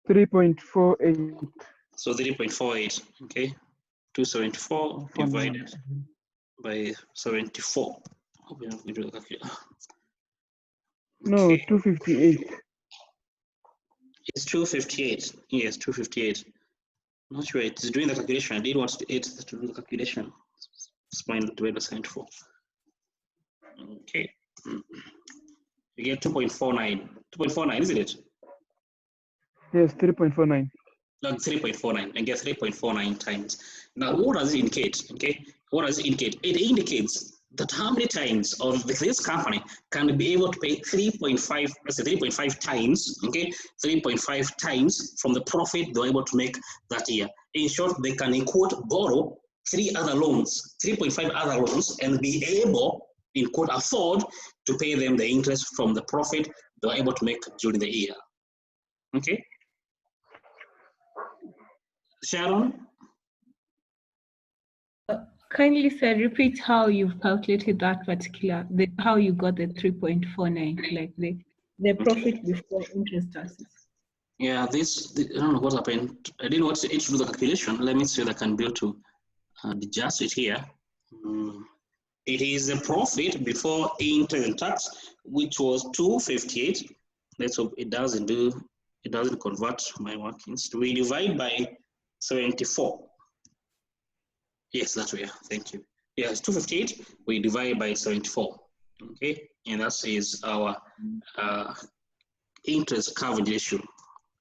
3.48. So 3.48. Okay. 274 divided by 74. No, 258. It's 258. Yes, 258. Not sure it's doing the calculation. I did want it to do the calculation. It's fine divided by 74. Okay. You get 2.49. 2.49, isn't it? Yes, 3.49. Like 3.49 and get 3.49 times. Now, what does it indicate? Okay, what does it indicate? It indicates that how many times of this company can be able to pay 3.5, let's say 3.5 times, okay, 3.5 times from the profit they're able to make that year. In short, they can, in quote, borrow 3 other loans, 3.5 other loans, and be able, in quote, afford to pay them the interest from the profit they're able to make during the year. Okay. Sharon? Kindly, sir, repeat how you've calculated that particular, how you got the 3.49, like the profit before interest taxes. Yeah, I don't know what happened. I didn't want to do the calculation. Let me see if I can be able to adjust it here. It is the profit before interest and tax, which was 258. Let's hope it doesn't convert my workings. We divide by 74. Yes, that's way. Thank you. Yes, 258. We divide by 74. Okay, and that is our interest coverage ratio,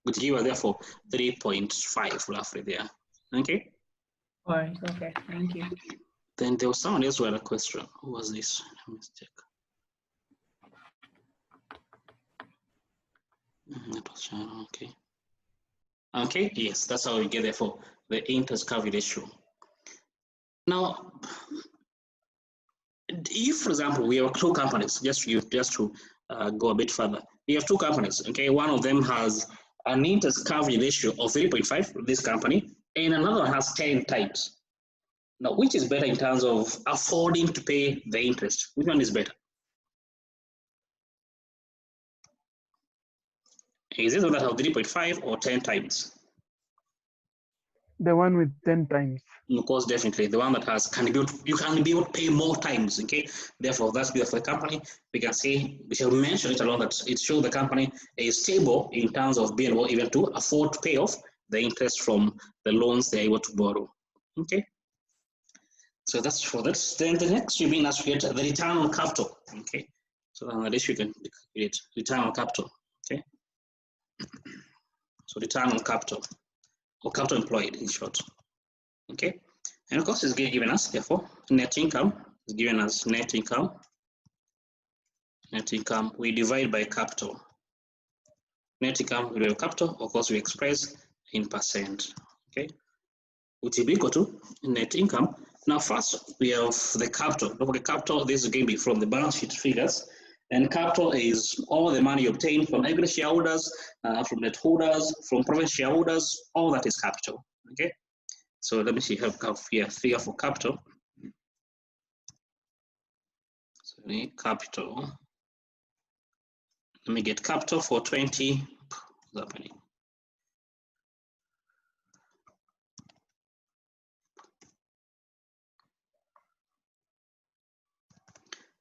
which give us therefore 3.5 roughly there. Okay. All right. Okay. Thank you. Then there was someone else who had a question. Who was this? Let me check. That was Sharon. Okay. Okay. Yes, that's how we get there for the interest coverage ratio. Now, if, for example, we have 2 companies, just to go a bit further, you have 2 companies. Okay, one of them has an interest coverage ratio of 3.5. This company, and another one has 10 times. Now, which is better in terms of affording to pay the interest? Which one is better? Is it one that has 3.5 or 10 times? The one with 10 times. Of course, definitely. The one that has you can be able to pay more times, okay? Therefore, that's good for the company. We can see, we shall mention it along that it shows the company is stable in terms of being able even to afford to pay off the interest from the loans they're able to borrow, okay? So that's for that. Then the next you've been asked to get the return on capital, okay? So then at least you can calculate return on capital, okay? So return on capital, or capital employed in short, okay? And of course it's given us, therefore, net income is given us net income. Net income, we divide by capital. Net income, we divide by capital, of course we express in percent, okay? Which will be equal to net income. Now first, we have the capital. Don't forget capital, this is going to be from the balance sheet figures. And capital is all the money obtained from equity shareholders, from net holders, from preference shareholders, all that is capital, okay? So let me see, have here figure for capital. So capital. Let me get capital for 20. What's happening?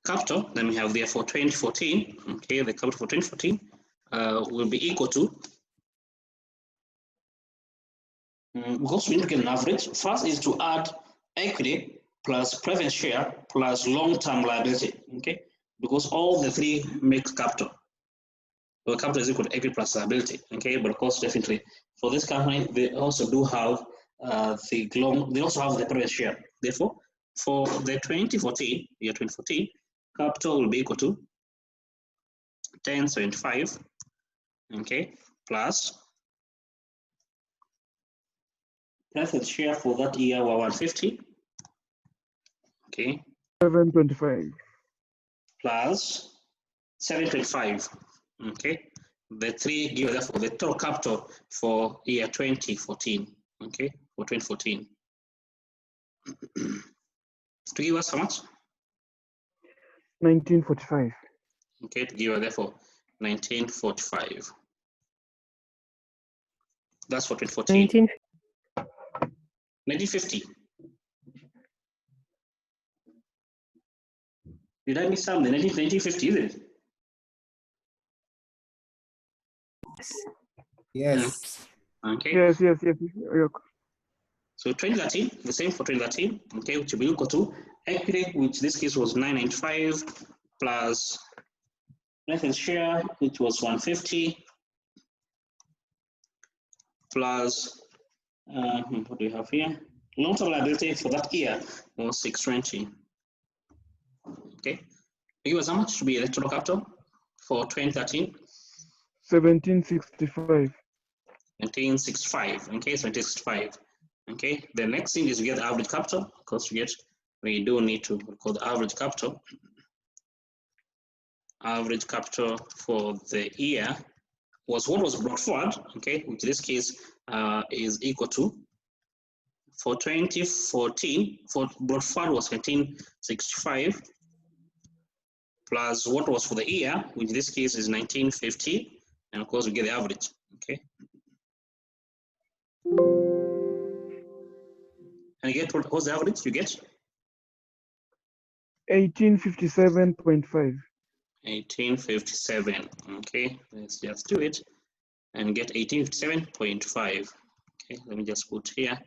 Capital, let me have there for 2014. Okay, the capital for 2014 will be equal to, because we need to get an average. First is to add equity plus preference share plus long-term liability, okay? Because all the 3 makes capital. So capital is equal to equity plus liability, okay? But of course, definitely for this company, they also do have they also have the preference share. Therefore, for the year 2014, capital will be equal to 1075, okay, plus preference share for that year were 150, okay, 725. plus 725, okay. The 3 give therefore the total capital for year 2014, okay, for 2014. To give us how much? 1945. Okay, to give us therefore 1945. That's for 2014. 1950. Did I miss something? 1950, is it? Yes. Okay. Yes. Yeah. So 2013, the same for 2013, okay, which will be equal to equity, which this case was 995 plus preference share, which was 150 plus what do we have here? Long-term liability for that year was 620. Okay, give us how much to be electoral capital for 2013? 1765. 1965. Okay, 1765. Okay, the next thing is we get the average capital. Of course, we do need to record the average capital. Average capital for the year was what was brought forward, okay, which in this case is equal to, for 2014, for brought forward was 1965 plus what was for the year, which in this case is 1950, and of course we get the average, okay. And you get what's the average you get? 1857.5. 1857, okay, let's just do it and get 1857.5. Okay, let me just put here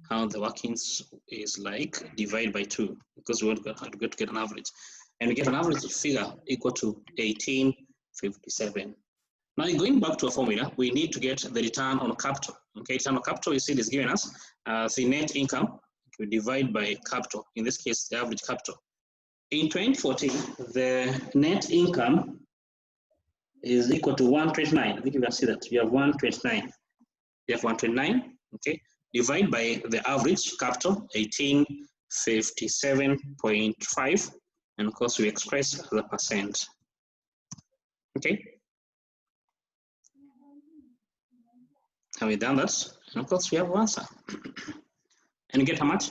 how the workings is like, divide by 2, because we want to get an average, and we get an average figure equal to 1857. Now, going back to a formula, we need to get the return on capital. Okay, return on capital, you see, is given us the net income. We divide by capital. In this case, the average capital. In 2014, the net income is equal to 129. I think you can see that we have 129. We have 129. Okay, divide by the average capital, 1857.5, and of course we express the percent. Okay. Have we done that? And of course we have answer. And you get how much?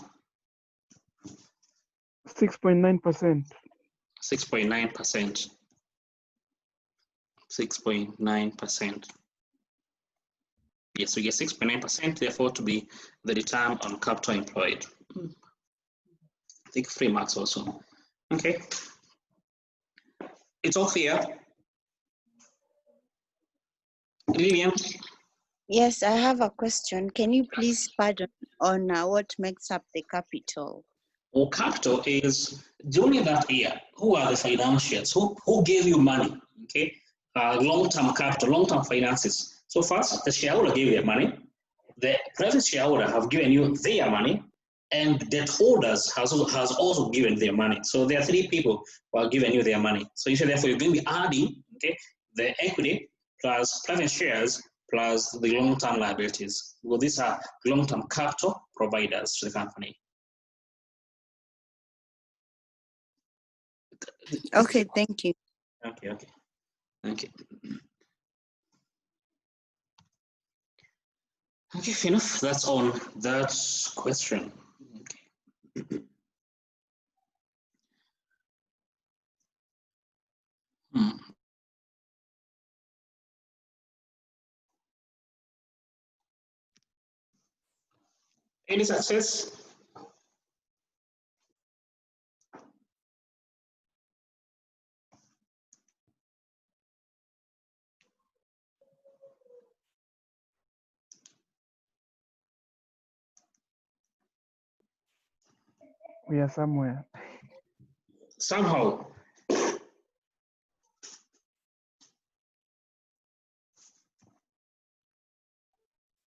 6.9%. 6.9%. 6.9%. Yes, we get 6.9%, therefore to be the return on capital employed. I think 3 marks also. Okay. It's all clear. Lillian? Yes, I have a question. Can you please pardon on what makes up the capital? Or capital is during that year, who are the financiers? Who gave you money? Okay. Long-term capital, long-term finances. So first, the shareholder gave you money. The private shareholder have given you their money, and debt holders has also given their money. So there are 3 people who are giving you their money. So you should therefore you're going to be adding, okay, the equity plus private shares plus the long-term liabilities. Well, these are long-term capital providers to the company. Okay, thank you. Okay. Thank you. Okay, enough. That's on that question. Okay. Any success? We are somewhere. Somehow.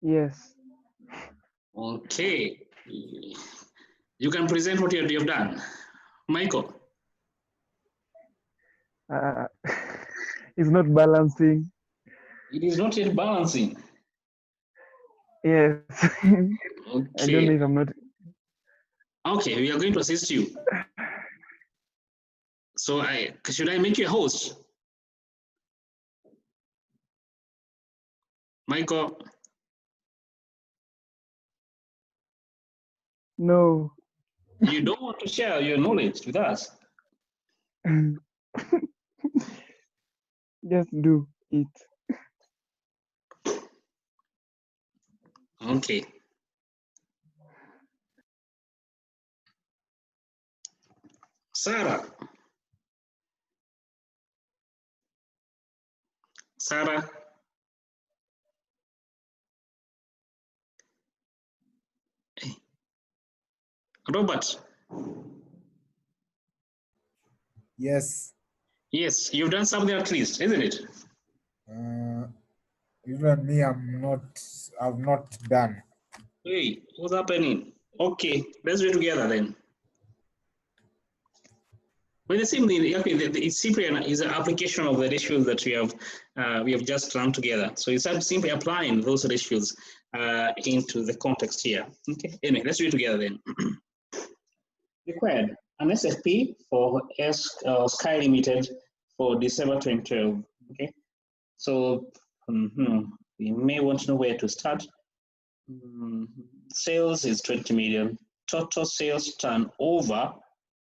Yes. Okay. You can present what you have done. Michael. It's not balancing. It is not yet balancing. Yes. Okay. I don't know if I'm not. Okay, we are going to assist you. So should I make you a host? Michael. No. You don't want to share your knowledge with us? Just do it. Okay. Sarah. Sarah. Hey. Robert. Yes. Yes, you've done something at least, isn't it? Even me, I've not done. Hey, what's happening? Okay, let's do it together then. Well, the same thing. Okay, it's simply is an application of the ratios that we have just run together. So it's simply applying those ratios into the context here. Okay. Anyway, let's do it together then. Required an SFP for Sky Limited for December 2012. Okay. So we may want to know where to start. Sales is 20 million. Total sales turnover,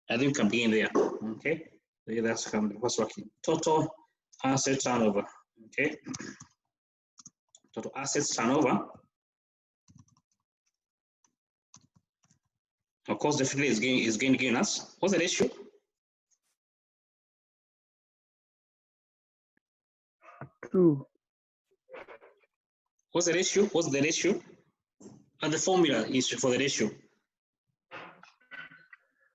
I think we can begin there. Okay, that's what's working. Total asset turnover. Okay, total assets turnover. Of course, the figure is going to give us. What's the ratio? Two. What's the ratio? What's the ratio? And the formula is for the ratio.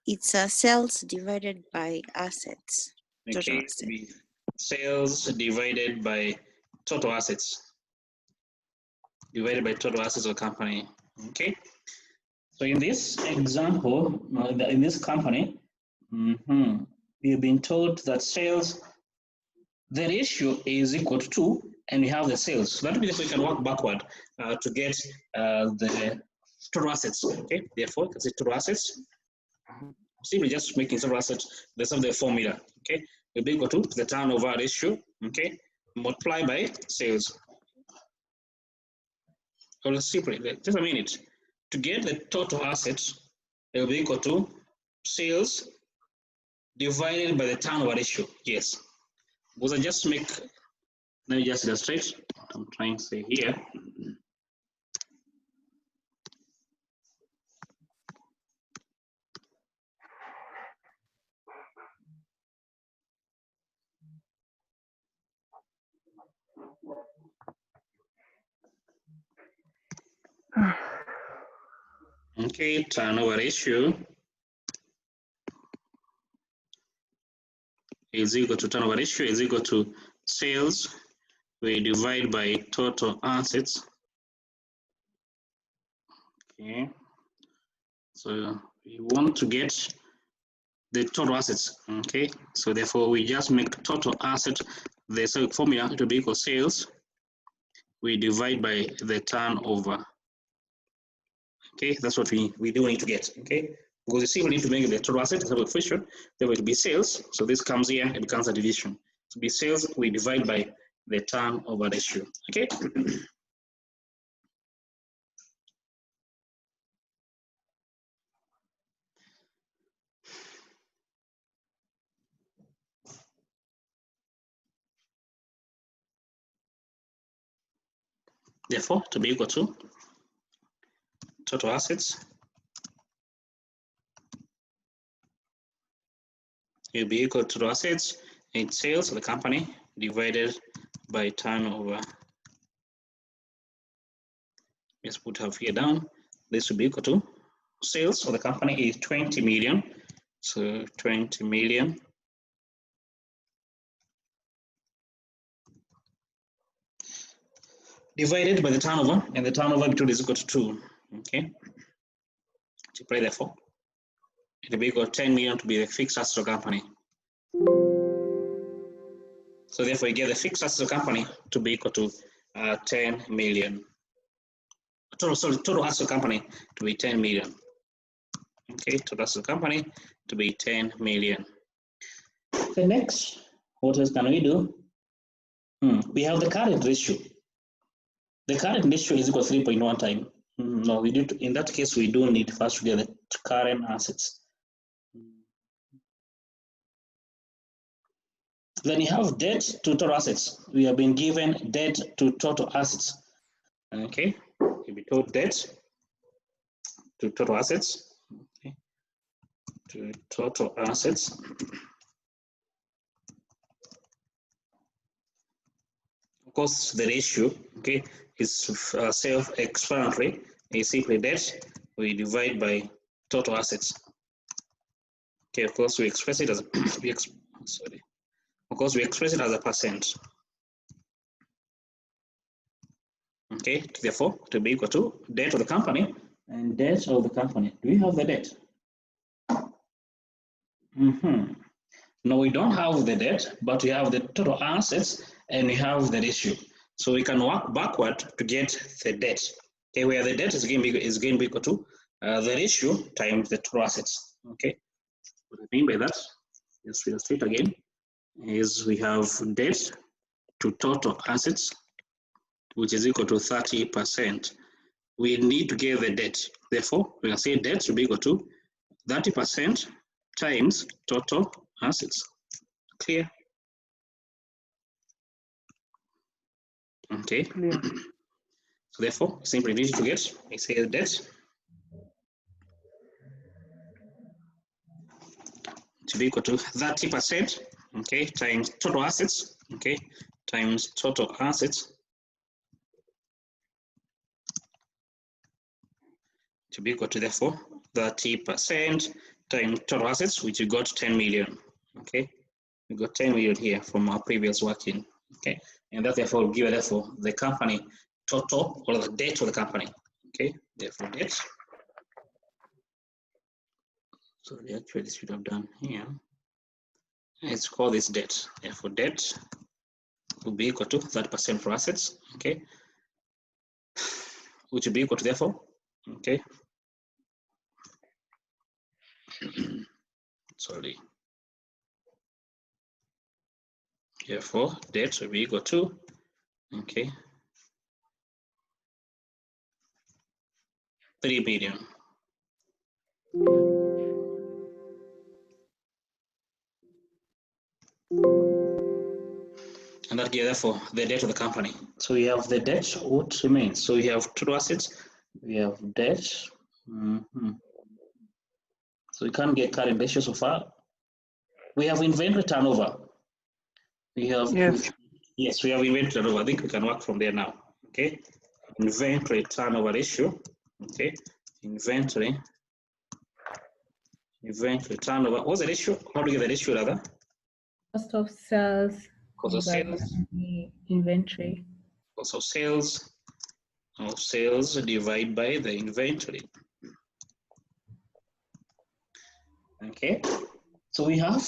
It's sales divided by assets. Total Okay, assets. sales divided by total assets. Divided by total assets of the company. Okay. So in this example, in this company, we've been told that sales, the ratio is equal to 2, and we have the sales. So that means we can work backward to get the total assets. Okay, therefore, that's the total assets. Simply just making total assets, that's the formula. Okay, will be equal to the turnover ratio. Okay, multiply by sales. So simply, just a minute. To get the total assets, it will be equal to sales divided by the turnover ratio. Yes. Because I just make, let me just illustrate. I'm trying to say here. Okay, turnover ratio is equal to turnover ratio is equal to sales. We divide by total assets. Okay. So we want to get the total assets. Okay. So therefore we just make total asset the formula to be equal sales. We divide by the turnover. Okay, that's what we do need to get. Okay, because you see we need to make the total asset as a coefficient, there will be sales. So this comes here, it becomes a division. To be sales, we divide by the turnover ratio. Okay. Therefore, to be equal to total assets, it will be equal to total assets in sales of the company divided by turnover. Let's put half here down. This will be equal to sales of the company is 20 million. So 20 million divided by the turnover, and the turnover between is equal to 2. Okay. Multiply therefore. It will be equal to 10 million to be the fixed assets of the company. So therefore, you get the fixed assets of the company to be equal to 10 million. Total assets of the company to be 10 million. Okay, total assets of the company to be 10 million. The next, what else can we do? We have the current ratio. The current ratio is equal to 3.1 times. No, we do. In that case, we do need first to get the current assets. Then you have debt to total assets. We have been given debt to total assets. Okay, it be total debt to total assets. Okay, to total assets. Of course, the ratio, okay, is self-explanatory. Is simply debt we divide by total assets. Okay, of course we express it as of course we express it as a percent. Okay, therefore to be equal to debt of the company and debt of the company. Do we have the debt? No, we don't have the debt, but we have the total assets and we have the ratio. So we can work backward to get the debt. Okay, where the debt is going to be equal to the ratio times the total assets. Okay, what I mean by that, let's illustrate again, is we have debt to total assets, which is equal to 30%. We need to get the debt. Therefore, we can say debt should be equal to 30% times total assets. Clear? Okay. Clear. So therefore, simply need to get, we say debt to be equal to 30%, okay, times total assets, okay, times total assets to be equal to therefore 30% times total assets, which we got 10 million. Okay, we got 10 million here from our previous working. Okay, and that therefore will give therefore the company total or the debt of the company. Okay, therefore debt. So actually this should have done here. Let's call this debt. Therefore debt will be equal to 30% for assets. Okay, which will be equal to therefore. Okay. Sorry. Therefore, debt will be equal to, okay, 3 billion. And that gives therefore the debt of the company. So we have the debt, what remains? So we have total assets, we have debt. So we can't get current ratio so far. We have inventory turnover. We have, yes, we have inventory turnover. I think we can work from there now. Okay, inventory turnover ratio. Okay, inventory turnover. What's the ratio? How do you get the ratio rather? Cost of sales Cost of divided sales. by the inventory. Cost of sales divided by the inventory. Okay, so we have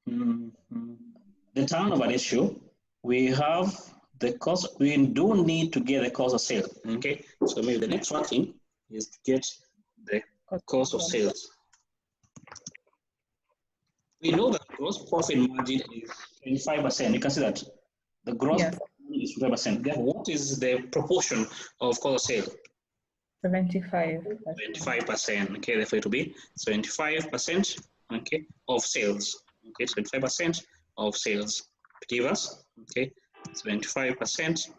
the turnover ratio. We have the cost. We do need to get the cost of sale. Okay, so maybe the next working is to get the cost of sales. We know that gross profit margin is 25%. You can see that the gross profit is 25%. Then what is the proportion of cost of sale? 75%. 25%. Okay, therefore it will be 75%. Okay, of sales. Okay, 25% of sales to give us. Okay, 25%.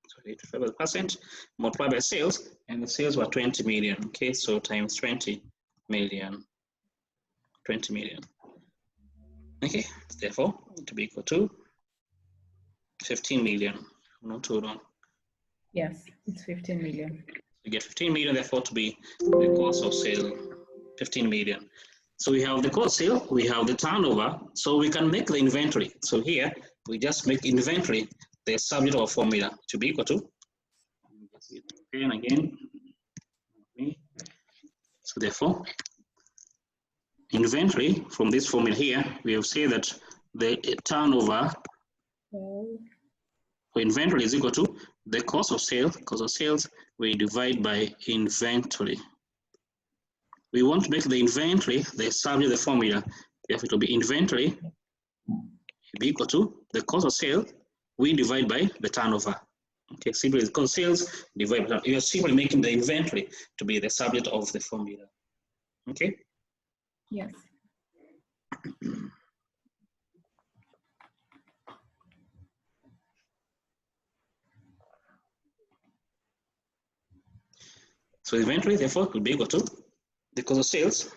Sorry, 25% multiplied by sales, and the sales were 20 million. Okay, so times 20 million. 20 million. Okay, therefore to be equal to 15 million. Not too long. Yes, it's 15 million. We get 15 million, therefore to be the cost of sale, 15 million. So we have the cost of sale, we have the turnover, so we can make the inventory. So here we just make inventory the subject of formula to be equal to. And again. So therefore, inventory from this formula here, we have said that the turnover for inventory is equal to the cost of sales we divide by inventory. We want to make the inventory the subject of the formula. Therefore, it will be inventory be equal to the cost of sale we divide by the turnover. Okay, simply the cost of sales divided by, you are simply making the inventory to be the subject of the formula. Okay. Yes. So inventory therefore will be equal to the cost of sales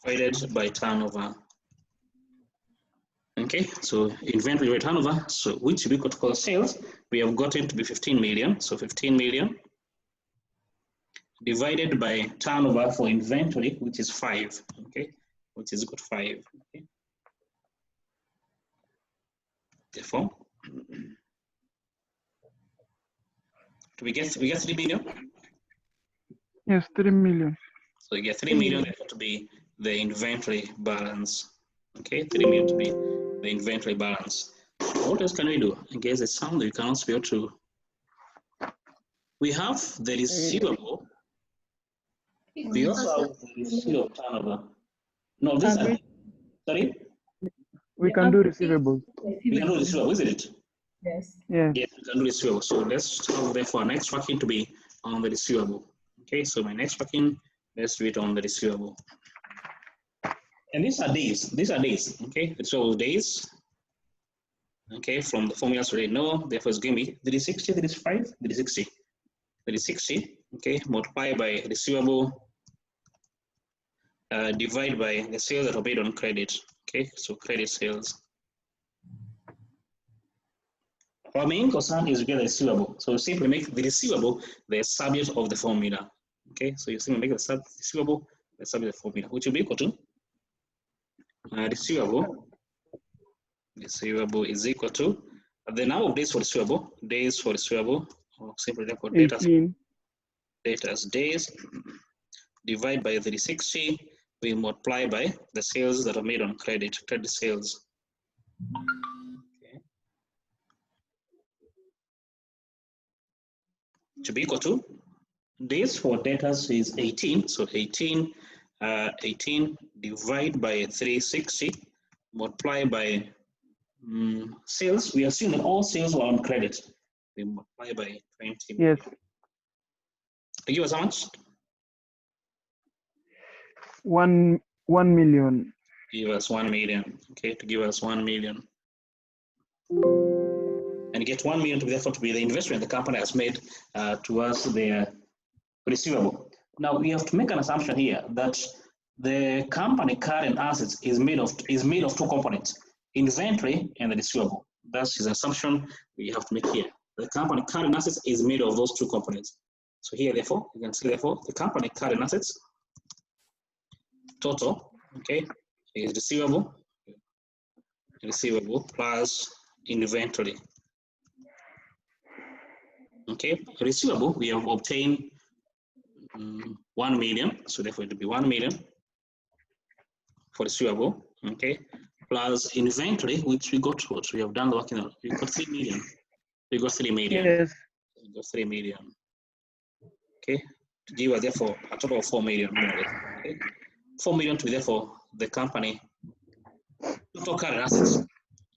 divided by turnover. Okay, so inventory turnover, so which we could call sales, we have gotten to be 15 million. So 15 million divided by turnover for inventory, which is 5. Okay, which is equal to 5. Okay. Therefore, do we get 3 million? Yes, 3 million. So you get 3 million to be the inventory balance. Okay, 3 million to be the inventory balance. What else can we do? I guess it's something we cannot spell to. We have the receivable. We also have the receivable turnover. No, this is, sorry? We can do receivables. We can do receivable, isn't it? Yes. Yes. Yes, we can do receivable. So let's have therefore next working to be on the receivable. Okay, so my next working, let's do it on the receivable. And these are days. These are days. Okay, so days. Okay, from the formulas we know, therefore it's going to be 360, 365, 360. 360, okay, multiply by receivable, divide by the sales that are made on credit. Okay, so credit sales. Our main concern is to get the receivable. So simply make the receivable the subject of the formula. Okay, so you simply make the receivable the subject of the formula, which will be equal to receivable is equal to the number of days for receivable, or simply therefore data 18. As days, divide by 360, we multiply by the sales that are made on credit sales. Okay. To be equal to days for debtors is 18, so 18 divide by 360, multiply by sales. We assume that all sales were on credit. We multiply by 20. Yes. Give us how much? 1 million. Give us 1 million. Okay, to give us 1 million. And get 1 million to be therefore to be the investment the company has made towards their receivable. Now we have to make an assumption here that the company current assets is made of 2 components: inventory and the receivable. That's his assumption we have to make here. The company current assets is made of those 2 components. So here, therefore, you can see therefore the company current assets total, okay, is receivable plus inventory. Okay, receivable we have obtained 1 million, so therefore it will be 1 million for receivable. Okay, plus inventory, which we got what we have done the working on. We got 3 million. We got 3 million. Yes. We got 3 million. Okay, to give us therefore a total of 4 million. Okay, 4 million to be therefore the company total current assets.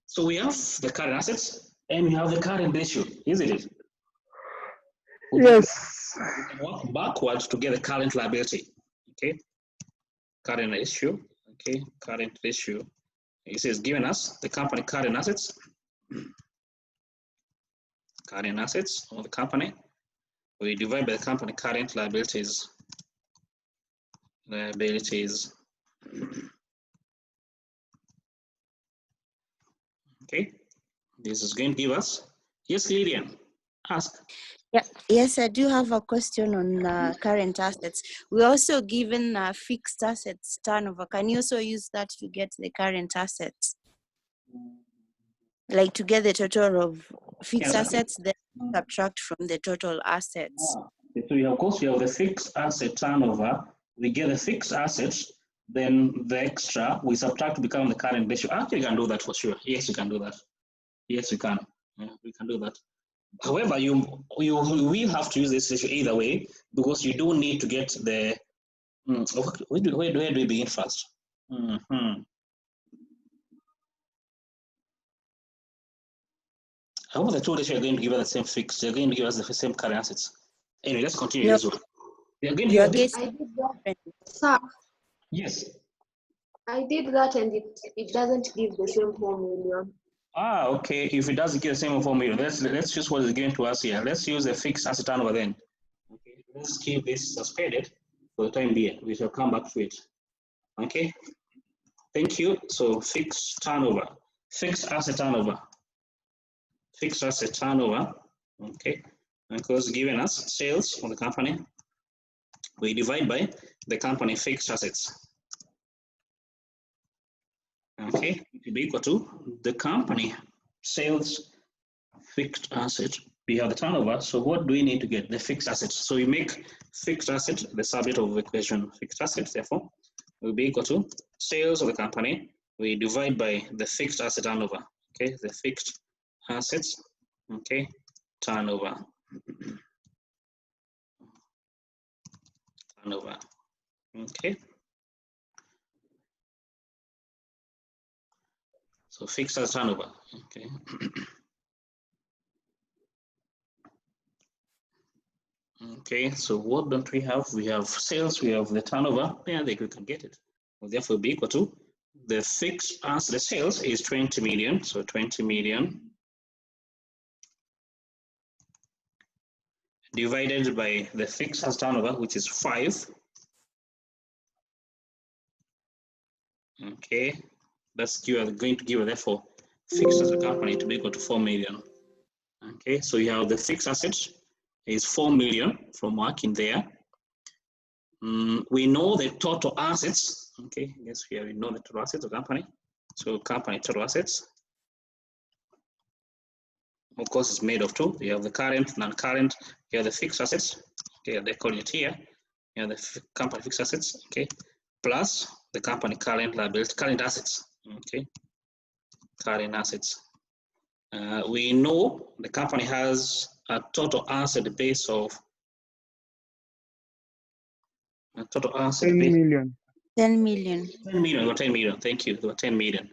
So we have the current assets and we have the current ratio, isn't it? Yes. We can work backwards to get the current liability. Okay, current ratio. Okay, current ratio. It says given us the company current assets of the company. We divide by the company current liabilities. Okay, this is going to give us. Yes, Lillian, ask. Yeah, yes, I do have a question on current assets. We're also given fixed assets turnover. Can you also use that to get the current assets? Like to get the total of fixed assets, then subtract from the total assets. So of course you have the fixed asset turnover. We get the fixed assets, then the extra we subtract to become the current ratio. Actually, you can do that for sure. Yes, you can do that. Yes, we can. Yeah, we can do that. However, you will have to use this ratio either way because you do need to get the. Where do we begin first? I hope the two ratios are going to give us the same fix. They're going to give us the same current assets. Anyway, let's continue this one. We are going to this. I did that. Sir, yes. I did that and it doesn't give the same 4 million. Okay. If it doesn't give the same 4 million, let's use what is given to us here. Let's use the fixed asset turnover then. Okay. Let's keep this suspended for the time being. We shall come back to it. Okay. Thank you. So fixed turnover. fixed asset turnover. Fixed asset turnover, okay, because given us sales of the company, we divide by the company fixed assets. Okay, it will be equal to the company sales fixed asset. We have the turnover, so what do we need to get? The fixed assets. So we make fixed asset the subject of the equation. Fixed assets, therefore, will be equal to sales of the company. We divide by the fixed asset turnover. Okay, the fixed assets. Okay, turnover. Turnover. Okay. So fixed asset turnover. Okay. Okay, so what don't we have? We have sales, we have the turnover. Yeah, we can get it. Will therefore be equal to the fixed asset. The sales is 20 million, so 20 million divided by the fixed asset turnover, which is 5. Okay, that's you are going to give therefore fixed asset company to be equal to 4 million. Okay, so you have the fixed assets is 4 million from working there. We know the total assets. Okay, yes, here we know the total assets of the company. So company total assets, of course, is made of two. You have the current, non-current. You have the fixed assets. Okay, they call it here. You have the company fixed assets. Okay, plus the company current liability, current assets. Okay, current assets. We know the company has a total asset base of a total asset 10 base. million. 10 million. 10 million, or 10 million. Thank you. There were 10 million.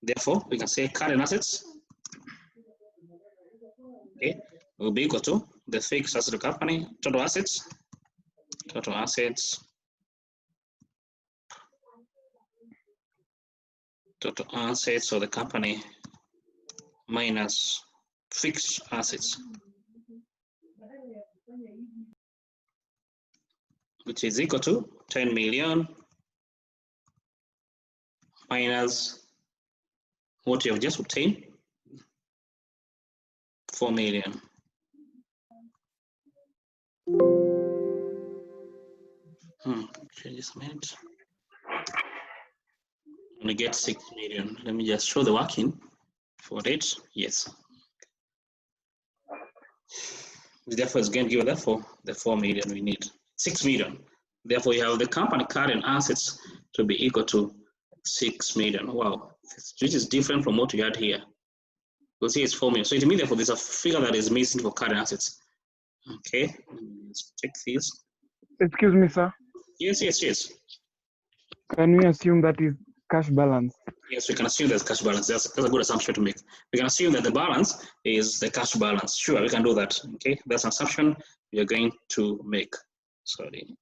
Therefore, we can say current assets, okay, will be equal to the fixed asset of the company, total assets, total assets of the company minus fixed assets, which is equal to 10 million minus what you have just obtained, 4 million. Change this a minute. We get 6 million. Let me just show the working for it. Yes. Therefore, it's going to give us the 4 million we need. 6 million. Therefore, you have the company current assets to be equal to 6 million. Wow, which is different from what we had here. Because here it's 4 million. So it means therefore there's a figure that is missing for current assets. Okay, let's check this. Excuse me, sir. Yes. Can we assume that is cash balance? Yes, we can assume there's cash balance. That's a good assumption to make. We can assume that the balance is the cash balance. Sure, we can do that. Okay, that's an assumption we are going to make. Sorry.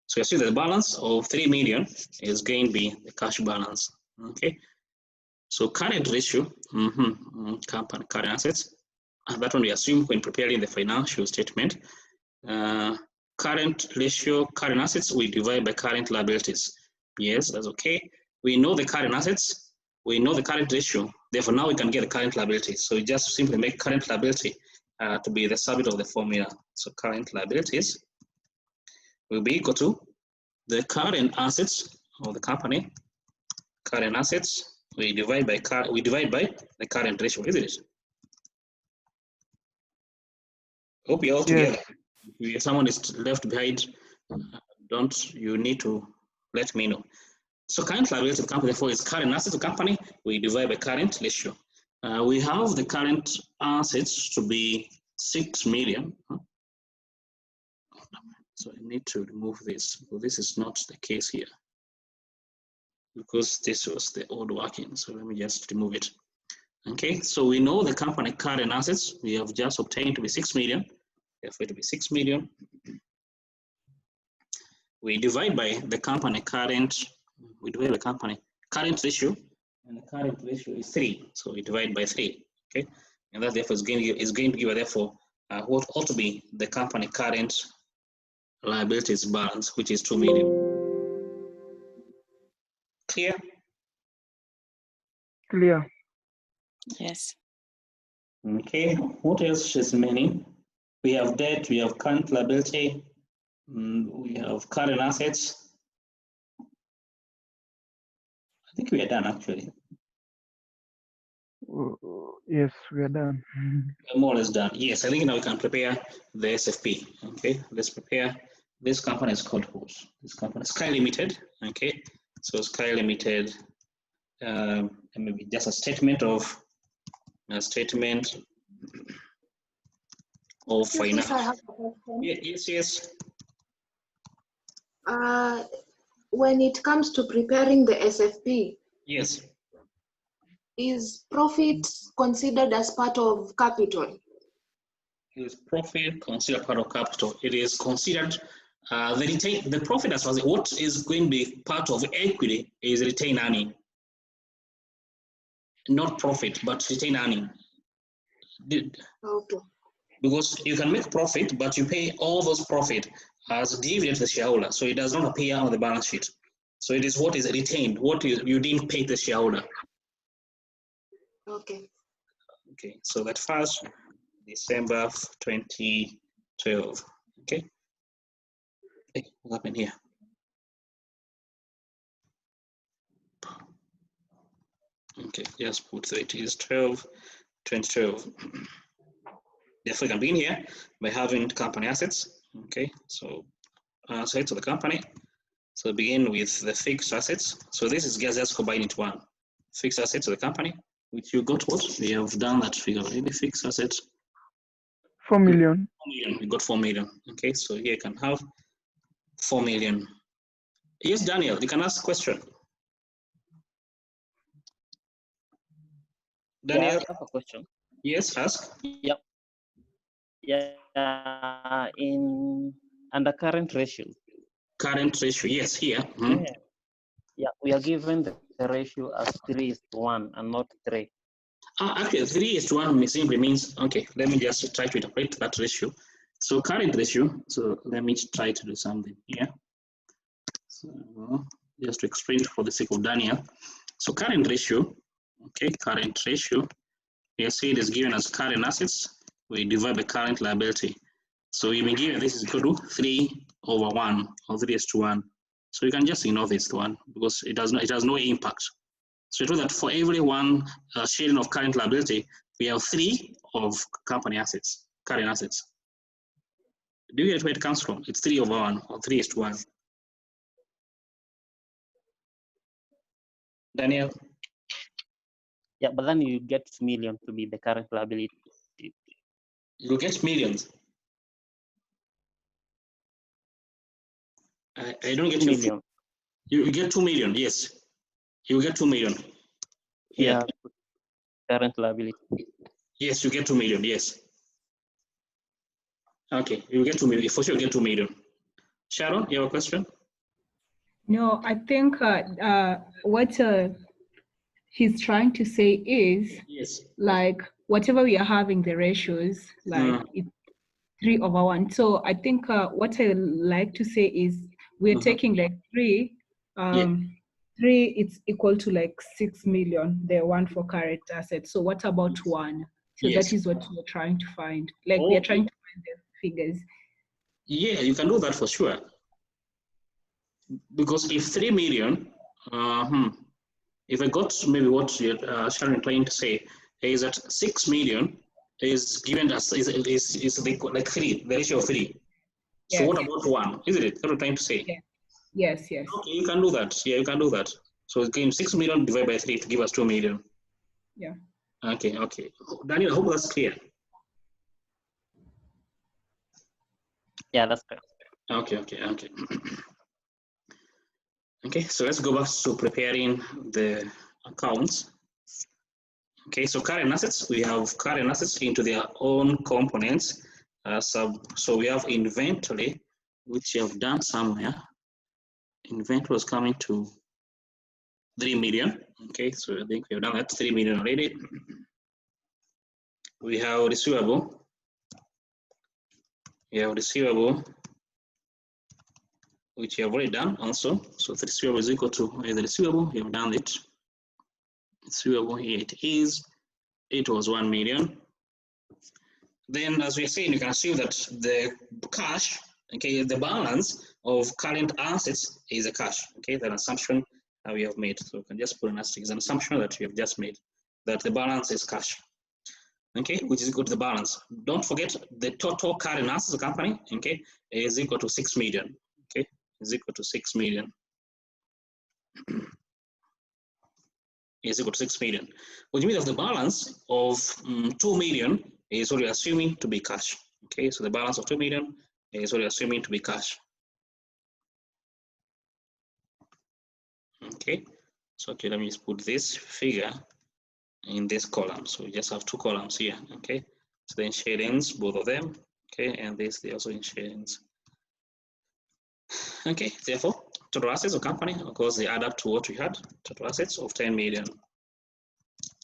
So you see that the balance of 3 million is going to be the cash balance. Okay. So current ratio, company current assets, and that one we assume when preparing the financial statement. Current ratio, current assets, we divide by current liabilities. Yes, that's okay. We know the current assets, we know the current ratio. Therefore, now we can get the current liabilities. So we just simply make current liability to be the subject of the formula. So current liabilities will be equal to the current assets of the company. Current assets we divide by the current ratio, isn't it? Hope you're all together. If someone is left behind, you need to let me know. So current liability of the company, therefore, is current assets of the company. We divide by current ratio. We have the current assets to be 6 million. So I need to remove this, because this is not the case here, because this was the old working. So let me just remove it. Okay, so we know the company current assets we have just obtained to be 6 million. Therefore, it will be 6 million. We divide by the company current. We divide by company current ratio, and the current ratio is 3. So we divide by 3. Okay, and that therefore is going to give therefore what ought to be the company current liabilities balance, which is 2 million. Clear? Clear. Yes. Okay, what else is remaining? We have debt, we have current liability, we have current assets. I think we are done actually. Yes, we are done. We're more or less done. Yes, I think now we can prepare the SFP. Okay, let's prepare. This company is called whose? This company is Sky Limited. Okay, so Sky Limited, and maybe just a statement of finance. I have a question. Yes. When it comes to preparing the SFP, Yes. is profit considered as part of capital? Is profit considered part of capital? It is considered the profit as far as what is going to be part of equity is retained earning, not profit, but retained earning. Okay. Because you can make profit, but you pay all those profit as dividend to the shareholder, so it does not appear on the balance sheet. So it is what is retained, what you didn't pay the shareholder. Okay. Okay, so that first December 2012. Okay. Hey, what happened here? Okay, just put that it is 2012. Therefore, you can begin here by having company assets. Okay, so assets of the company. So begin with the fixed assets. So this is just combined into one. Fixed assets of the company, which you got what? We have done that figure already. Fixed assets. 4 million. 4 million. We got 4 million. Okay, so here you can have 4 million. Yes, Daniel, you can ask a question. Daniel, Yeah, I have a question. yes, ask. Yep. Yeah, in under current ratio. Current ratio, yes, here. Yeah, we are given the ratio as 3:1 and not 3. Actually, 3:1 simply means, okay, let me just try to interpret that ratio. So current ratio, so let me try to do something here. So just to explain for the sake of Daniel. So current ratio, okay, current ratio, we say it is given as current assets, we divide by current liability. So you may give this is equal to 3/1 or 3:1. So you can just ignore this one because it has no impact. So it means that for every one sharing of current liability, we have 3 of company assets, current assets. Do you get where it comes from? It's 3/1 or 3:1. Daniel? Yeah, but then you get million to be the current liability. You get millions. I don't get million. You get 2 million, yes. You get 2 million. Yeah, current liability. Yes, you get 2 million, yes. Okay, you get 2 million. For sure, you get 2 million. Sharon, you have a question? No, I think what he's trying to say is, yes, like whatever we are having the ratios, like it's 3/1. So I think what I like to say is we're taking like 3. 3, it's equal to like 6 million. The one for current assets. So what about 1? So that is what we're trying to find. Like we are trying to find the figures. Yeah, you can do that for sure. Because if 3 million, if I got maybe what you're Sharon trying to say is that 6 million is given as is like 3, the ratio of 3. So Yes. what about 1? Isn't it? That's what I'm trying to say. Yes. Okay, you can do that. Yeah, you can do that. So it's game 6 million divided by 3 to give us 2 million. Yeah. Okay. Daniel, I hope that's clear. Yeah, that's correct. Okay. Okay, so let's go back to preparing the accounts. Okay, so current assets, we have current assets into their own components. So we have inventory, which you have done somewhere. Inventory was coming to 3 million. Okay, so I think we have done that 3 million already. We have receivable. We have receivable, which you have already done also. So the receivable is equal to the receivable, you have done it. So here it is. It was 1 million. Then, as we're saying, you can assume that the cash, okay, the balance of current assets is a cash. Okay, that assumption we have made. So we can just put an asterisk. It's an assumption that we have just made that the balance is cash. Okay, which is equal to the balance. Don't forget the total current assets of the company, okay, is equal to 6 million. Okay, is equal to 6 million. Is equal to 6 million, which means that the balance of 2 million is what we're assuming to be cash. Okay, so the balance of 2 million is what we're assuming to be cash. Okay, so okay, let me just put this figure in this column. So we just have 2 columns here. Okay, so then shadings, both of them. Okay, and this they also in shadings. Okay, therefore, total assets of company, of course, they add up to what we had, total assets of 10 million.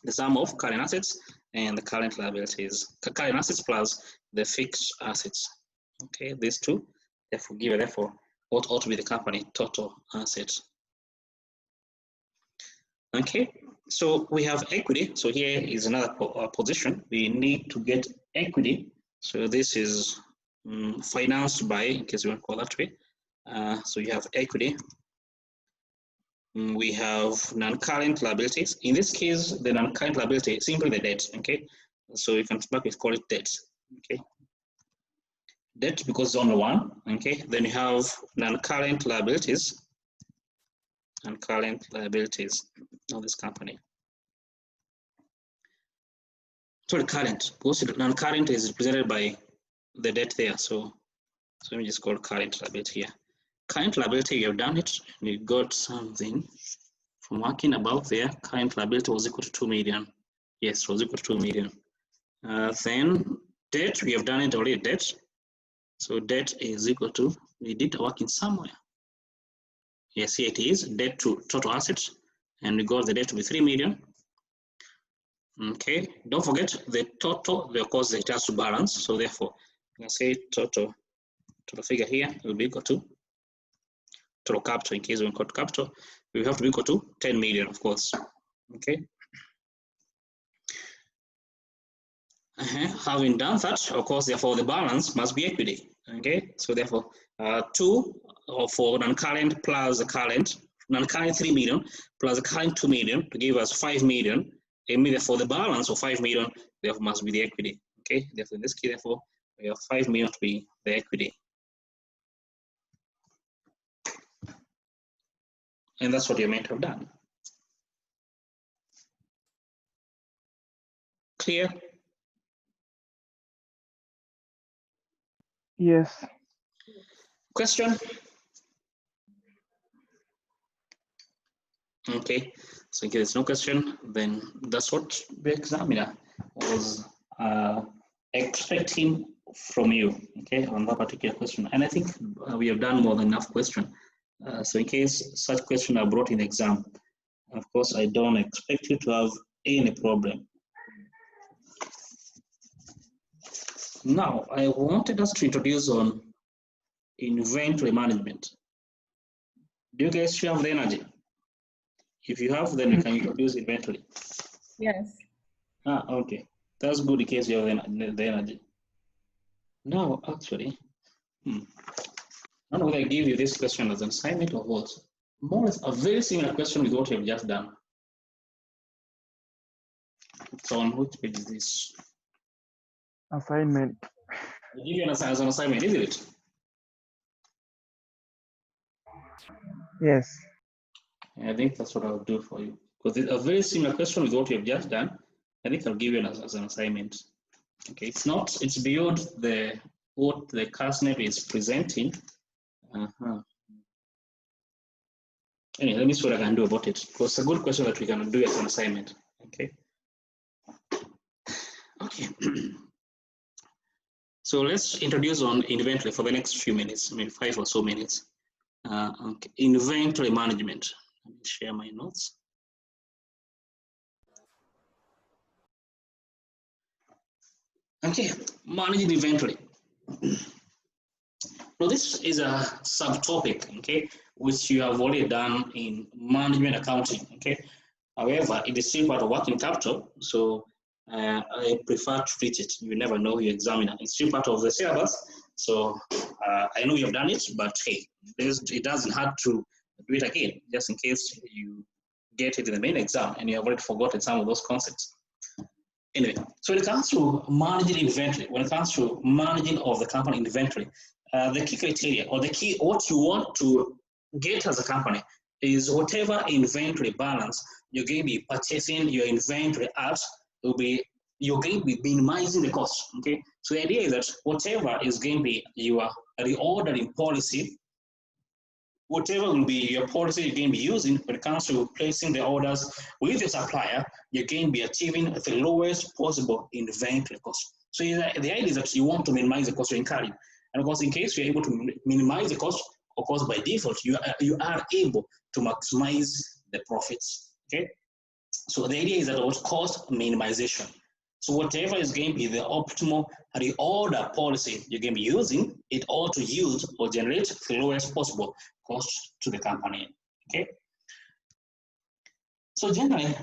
The sum of current assets and the current liabilities. Current assets plus the fixed assets. Okay, these two, therefore, what ought to be the company total assets. Okay, so we have equity. So here is another position. We need to get equity. So this is financed by, in case you want to call that way. So you have equity. We have non-current liabilities. In this case, the non-current liability is simply the debt. Okay, so you can call it debt. Okay, debt because it's only one. Okay, then you have non-current liabilities. Non-current liabilities of this company. So the current, because non-current is represented by the debt there. So let me just call current liability here. Current liability, you have done it, and you got something from working above there. Current liability was equal to 2 million. Yes, was equal to 2 million. Then debt, we have done it already, debt. So debt is equal to, we did the working somewhere. Yes, here it is, debt to total assets, and we got the debt to be 3 million. Okay, don't forget the total, of course, it has to balance. So therefore, you can say total figure here will be equal to total capital. In case we want capital, we have to be equal to 10 million, of course. Okay. Having done that, of course, therefore the balance must be equity. Okay, so therefore 2 for non-current plus the current, non-current 3 million plus the current 2 million to give us 5 million. And therefore the balance of 5 million therefore must be the equity. Okay, therefore in this case, therefore we have 5 million to be the equity. And that's what you're meant to have done. Clear? Yes. Question? Okay, so in case there's no question, then that's what the examiner was expecting from you, okay, on that particular question. And I think we have done more than enough question. So in case such question are brought in the exam, of course, I don't expect you to have any problem. Now, I wanted us to introduce on inventory management. Do you guys have the energy? If you have, then we can introduce inventory. Yes. Okay. That's good in case you have the energy. Now, actually, I don't know whether I give you this question as an assignment or what. More or less a very similar question with what you have just done. So on which page is this? Assignment. I give you as an assignment, isn't it? Yes. I think that's what I'll do for you. Because it's a very similar question with what you have just done. I think I'll give you as an assignment. Okay, it's beyond what the CASNEP is presenting. Anyway, let me see what I can do about it. Because it's a good question that we can do as an assignment. Okay. Okay. So let's introduce on inventory for the next few minutes, 5 or so minutes. Okay. Inventory management. Let me share my notes. Okay, managing inventory. Now this is a subtopic, okay, which you have already done in management accounting, okay. However, it is still part of working capital, so I prefer to treat it. You never know your examiner. It's still part of the syllabus, so I know you've done it, but hey, it doesn't hurt to do it again, just in case you get it in the main exam and you have already forgotten some of those concepts. Anyway, so when it comes to managing inventory, when it comes to managing of the company inventory, the key criteria or the key what you want to get as a company is whatever inventory balance you're going to be purchasing your inventory at will be you're going to be minimizing the cost. Okay, so the idea is that whatever is going to be your reordering policy, whatever will be your policy you're going to be using when it comes to placing the orders with the supplier, you're going to be achieving the lowest possible inventory cost. So the idea is that you want to minimize the cost you're incurring. And of course, in case you're able to minimize the cost, of course, by default, you are able to maximize the profits. Okay. So the idea is that about cost minimization. So whatever is going to be the optimal reorder policy you're going to be using, it ought to use or generate the lowest possible cost to the company. Okay. So generally,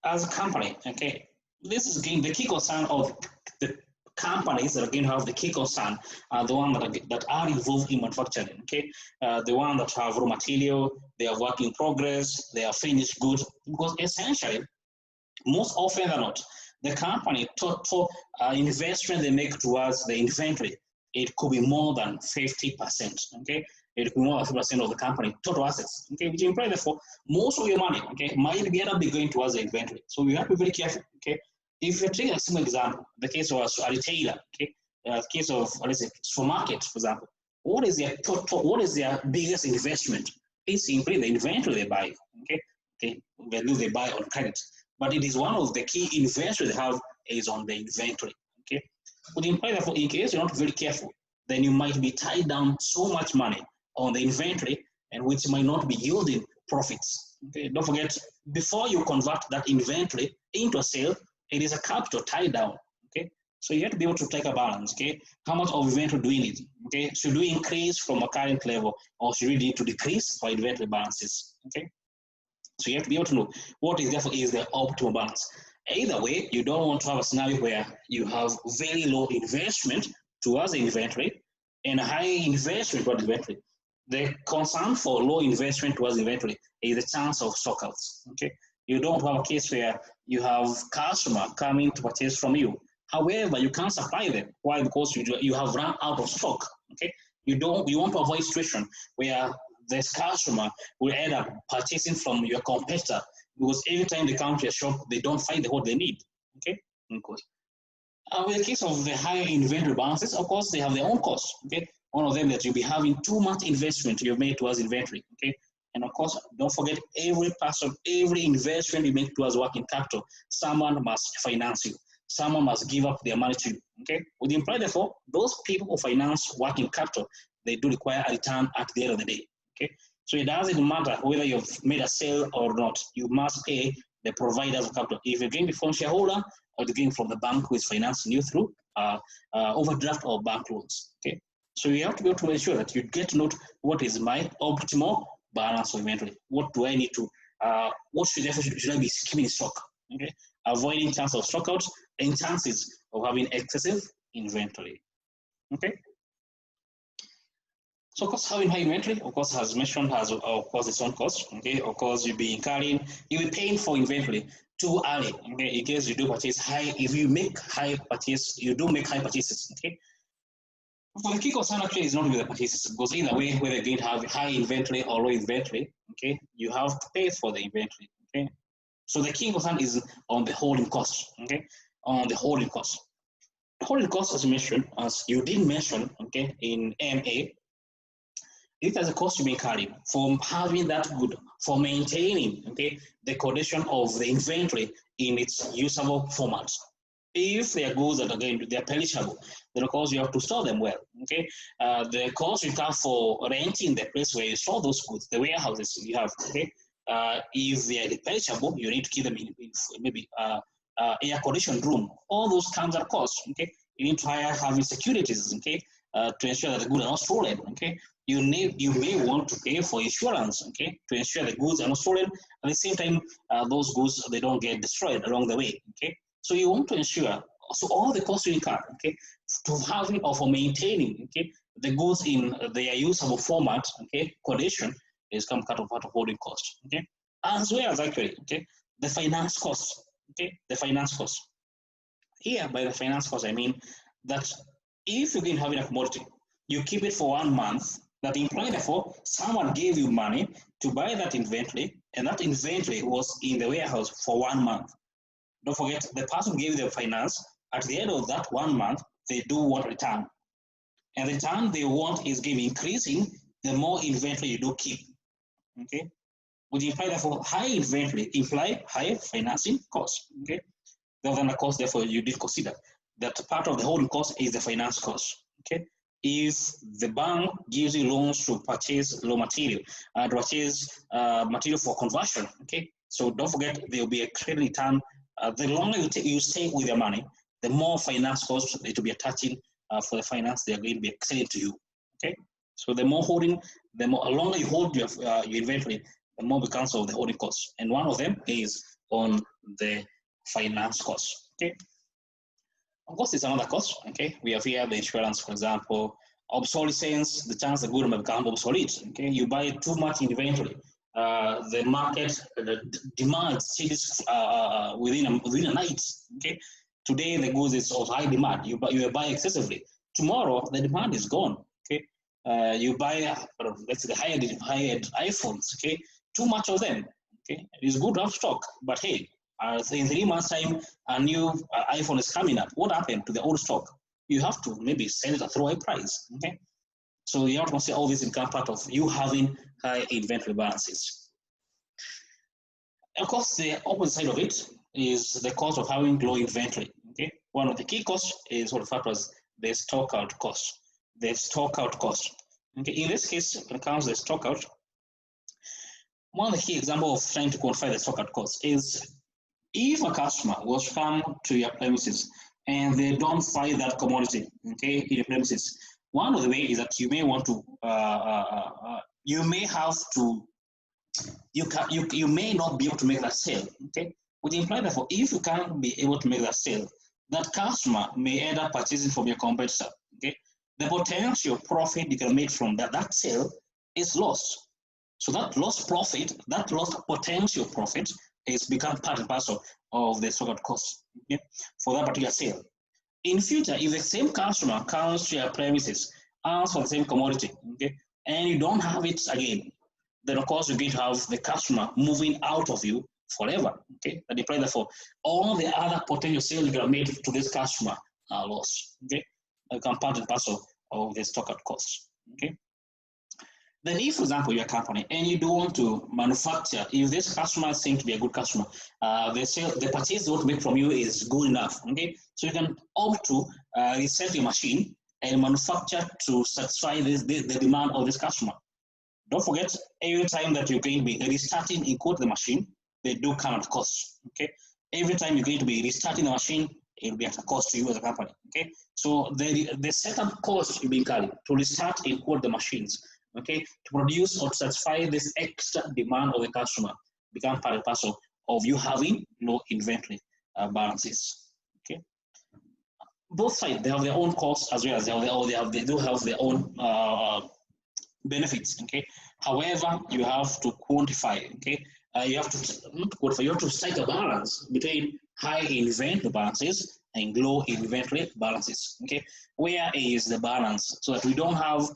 as a company, okay, this is going the key concern of the companies that are going to have the key concern are the ones that are involved in manufacturing. Okay, the one that have raw material, they are work in progress, they are finished goods, because essentially, most often than not, the company total investment they make towards the inventory, it could be more than 50%. Okay, it could be more than 50% of the company total assets. Okay, which implies therefore most of your money, okay, might be going towards the inventory. So you have to be very careful. Okay, if you're taking a simple example, the case of a retailer, okay, the case of let's say supermarket, for example, what is their total? What is their biggest investment? It's simply the inventory they buy. Okay, value they buy on credit. But it is one of the key inventory they have is on the inventory. Okay, would imply that in case you're not very careful, then you might be tied down so much money on the inventory and which might not be yielding profits. Okay, don't forget, before you convert that inventory into a sale, it is a capital tied down. Okay, so you have to be able to take a balance. Okay, how much of inventory do we need? Okay, should we increase from a current level or should we need to decrease for inventory balances? Okay. So you have to be able to know what is therefore is the optimal balance. Either way, you don't want to have a scenario where you have very low investment towards the inventory and high investment towards inventory. The concern for low investment towards inventory is the chance of stockouts. Okay, you don't have a case where you have customer coming to purchase from you. However, you can't supply them. Why? Because you have run out of stock. Okay, you want to avoid situation where this customer will end up purchasing from your competitor because every time they come to your shop, they don't find what they need. Okay, of course. In the case of the higher inventory balances, of course, they have their own costs. Okay, one of them that you'll be having too much investment you've made towards inventory. Okay, and of course, don't forget every investment you make towards working capital, someone must finance you. Someone must give up their money to you. Okay, would imply therefore those people who finance working capital, they do require a return at the end of the day. Okay, so it doesn't matter whether you've made a sale or not. You must pay the providers of capital. If you're getting it from shareholder or you're getting from the bank who is financing you through overdraft or bank loans. Okay, so you have to be able to ensure that you get to know what is my optimal balance of inventory. What do I need to? What should I be keeping in stock? Okay, avoiding chance of stockouts and chances of having excessive inventory. Okay. So, of course, having high inventory, of course, as mentioned, has of course its own cost. Okay, of course, you'll be paying for inventory too early. Okay, in case you do purchase high, if you make high purchase, you do make high purchases. Okay, for the key concern actually is not with the purchases, because either way, whether you're going to have high inventory or low inventory, okay, you have to pay for the inventory. Okay, so the key concern is on the holding cost. Okay, on the holding cost. Holding cost, as mentioned, as you did mention, okay, in MA. It has a cost to be carried for having that good, for maintaining, okay, the condition of the inventory in its usable format. If they are goods that again they are perishable, then of course you have to store them well. Okay, the cost you have for renting the place where you store those goods, the warehouses you have. Okay, if they are perishable, you need to keep them in maybe air conditioned room. All those kinds of costs. Okay, you need to hire having securities. Okay, to ensure that the goods are not stolen. Okay, you may want to pay for insurance, okay, to ensure the goods are not stolen. At the same time, those goods, they don't get destroyed along the way, okay. So you want to ensure, so all the costs you incur, okay, to having or for maintaining, okay, the goods in their usable format, okay, condition is come part of holding cost, okay, as well as actually, okay, the finance cost, okay, the finance cost. Here, by the finance cost, I mean that if you can have a commodity, you keep it for 1 month, that implies therefore someone gave you money to buy that inventory, and that inventory was in the warehouse for 1 month. Don't forget, the person who gave you the finance, at the end of that 1 month, they do want return. And the return they want is give increasing the more inventory you do keep. Okay? Which imply therefore high inventory imply high financing cost. Okay? Than the cost, therefore, you did consider that part of the holding cost is the finance cost. Okay, if the bank gives you loans to purchase raw material and purchase material for conversion, okay, so don't forget there will be a credit return. The longer you stay with your money, the more finance costs it will be attaching for the finance they are going to be extended to you. Okay, so the more holding, the longer you hold your inventory, the more becomes of the holding costs, and one of them is on the finance cost. Okay, of course, it's another cost. Okay, we have here the insurance, for example, obsolescence, the chance the good may become obsolete. Okay, you buy too much inventory, the market, the demand changes within a night. Okay, today the goods is of high demand. You buy excessively. Tomorrow the demand is gone. Okay, you buy let's say the high-end iPhones. Okay, too much of them. Okay, it's good to have stock, but hey, in 3 months' time, a new iPhone is coming up. What happened to the old stock? You have to maybe sell it at throwaway price. Okay, so you have to say all this income part of you having high inventory balances. Of course, the opposite side of it is the cost of having low inventory. Okay, one of the key costs is what referred to as the stock out cost. The stock out cost. Okay, in this case, when it comes to the stock out, one of the key examples of trying to quantify the stock out cost is if a customer was come to your premises and they don't find that commodity, okay, in your premises, one of the ways is that you may want to, you may have to, you may not be able to make that sale, okay, which implies therefore if you can't be able to make that sale, that customer may end up purchasing from your competitor, okay. The potential profit you can make from that sale is lost. So that lost profit, that lost potential profit is become part and parcel of the stock out cost, okay, for that particular sale. In future, if the same customer comes to your premises, asks for the same commodity, okay, and you don't have it again, then of course you're going to have the customer moving out of you forever, okay. That implies therefore all the other potential sales you have made to this customer are lost, okay. Become part and parcel of the stock out cost, okay. Then if, for example, you're a company and you don't want to manufacture, if this customer seems to be a good customer, the purchase they want to make from you is good enough, okay? So you can opt to reset your machine and manufacture to satisfy the demand of this customer. Don't forget, every time that you're going to be restarting in quote the machine, they do come at cost, okay? Every time you're going to be restarting the machine, it'll be at a cost to you as a company, okay? So the setup cost you'll be incurring to restart in quote the machines, okay, to produce or to satisfy this extra demand of the customer become part and parcel of you having low inventory balances. Okay, both sides they have their own costs as well as they do have their own benefits. Okay, however, you have to quantify. Okay, you have to not quantify. You have to strike a balance between high inventory balances and low inventory balances. Okay, where is the balance so that we don't have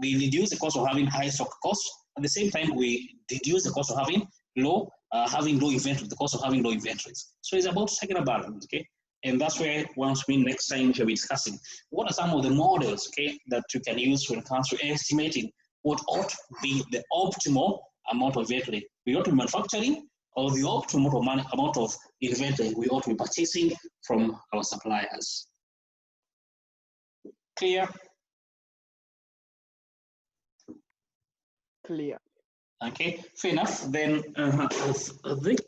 we reduce the cost of having high stock costs. At the same time, we reduce the cost of having low inventory, the cost of having low inventories. So it's about striking a balance, okay? And that's where once we next time we shall be discussing what are some of the models, okay, that you can use when it comes to estimating what ought to be the optimal amount of inventory we ought to be manufacturing or the optimal amount of inventory we ought to be purchasing from our suppliers. Clear? Clear. Okay, fair enough. Then I think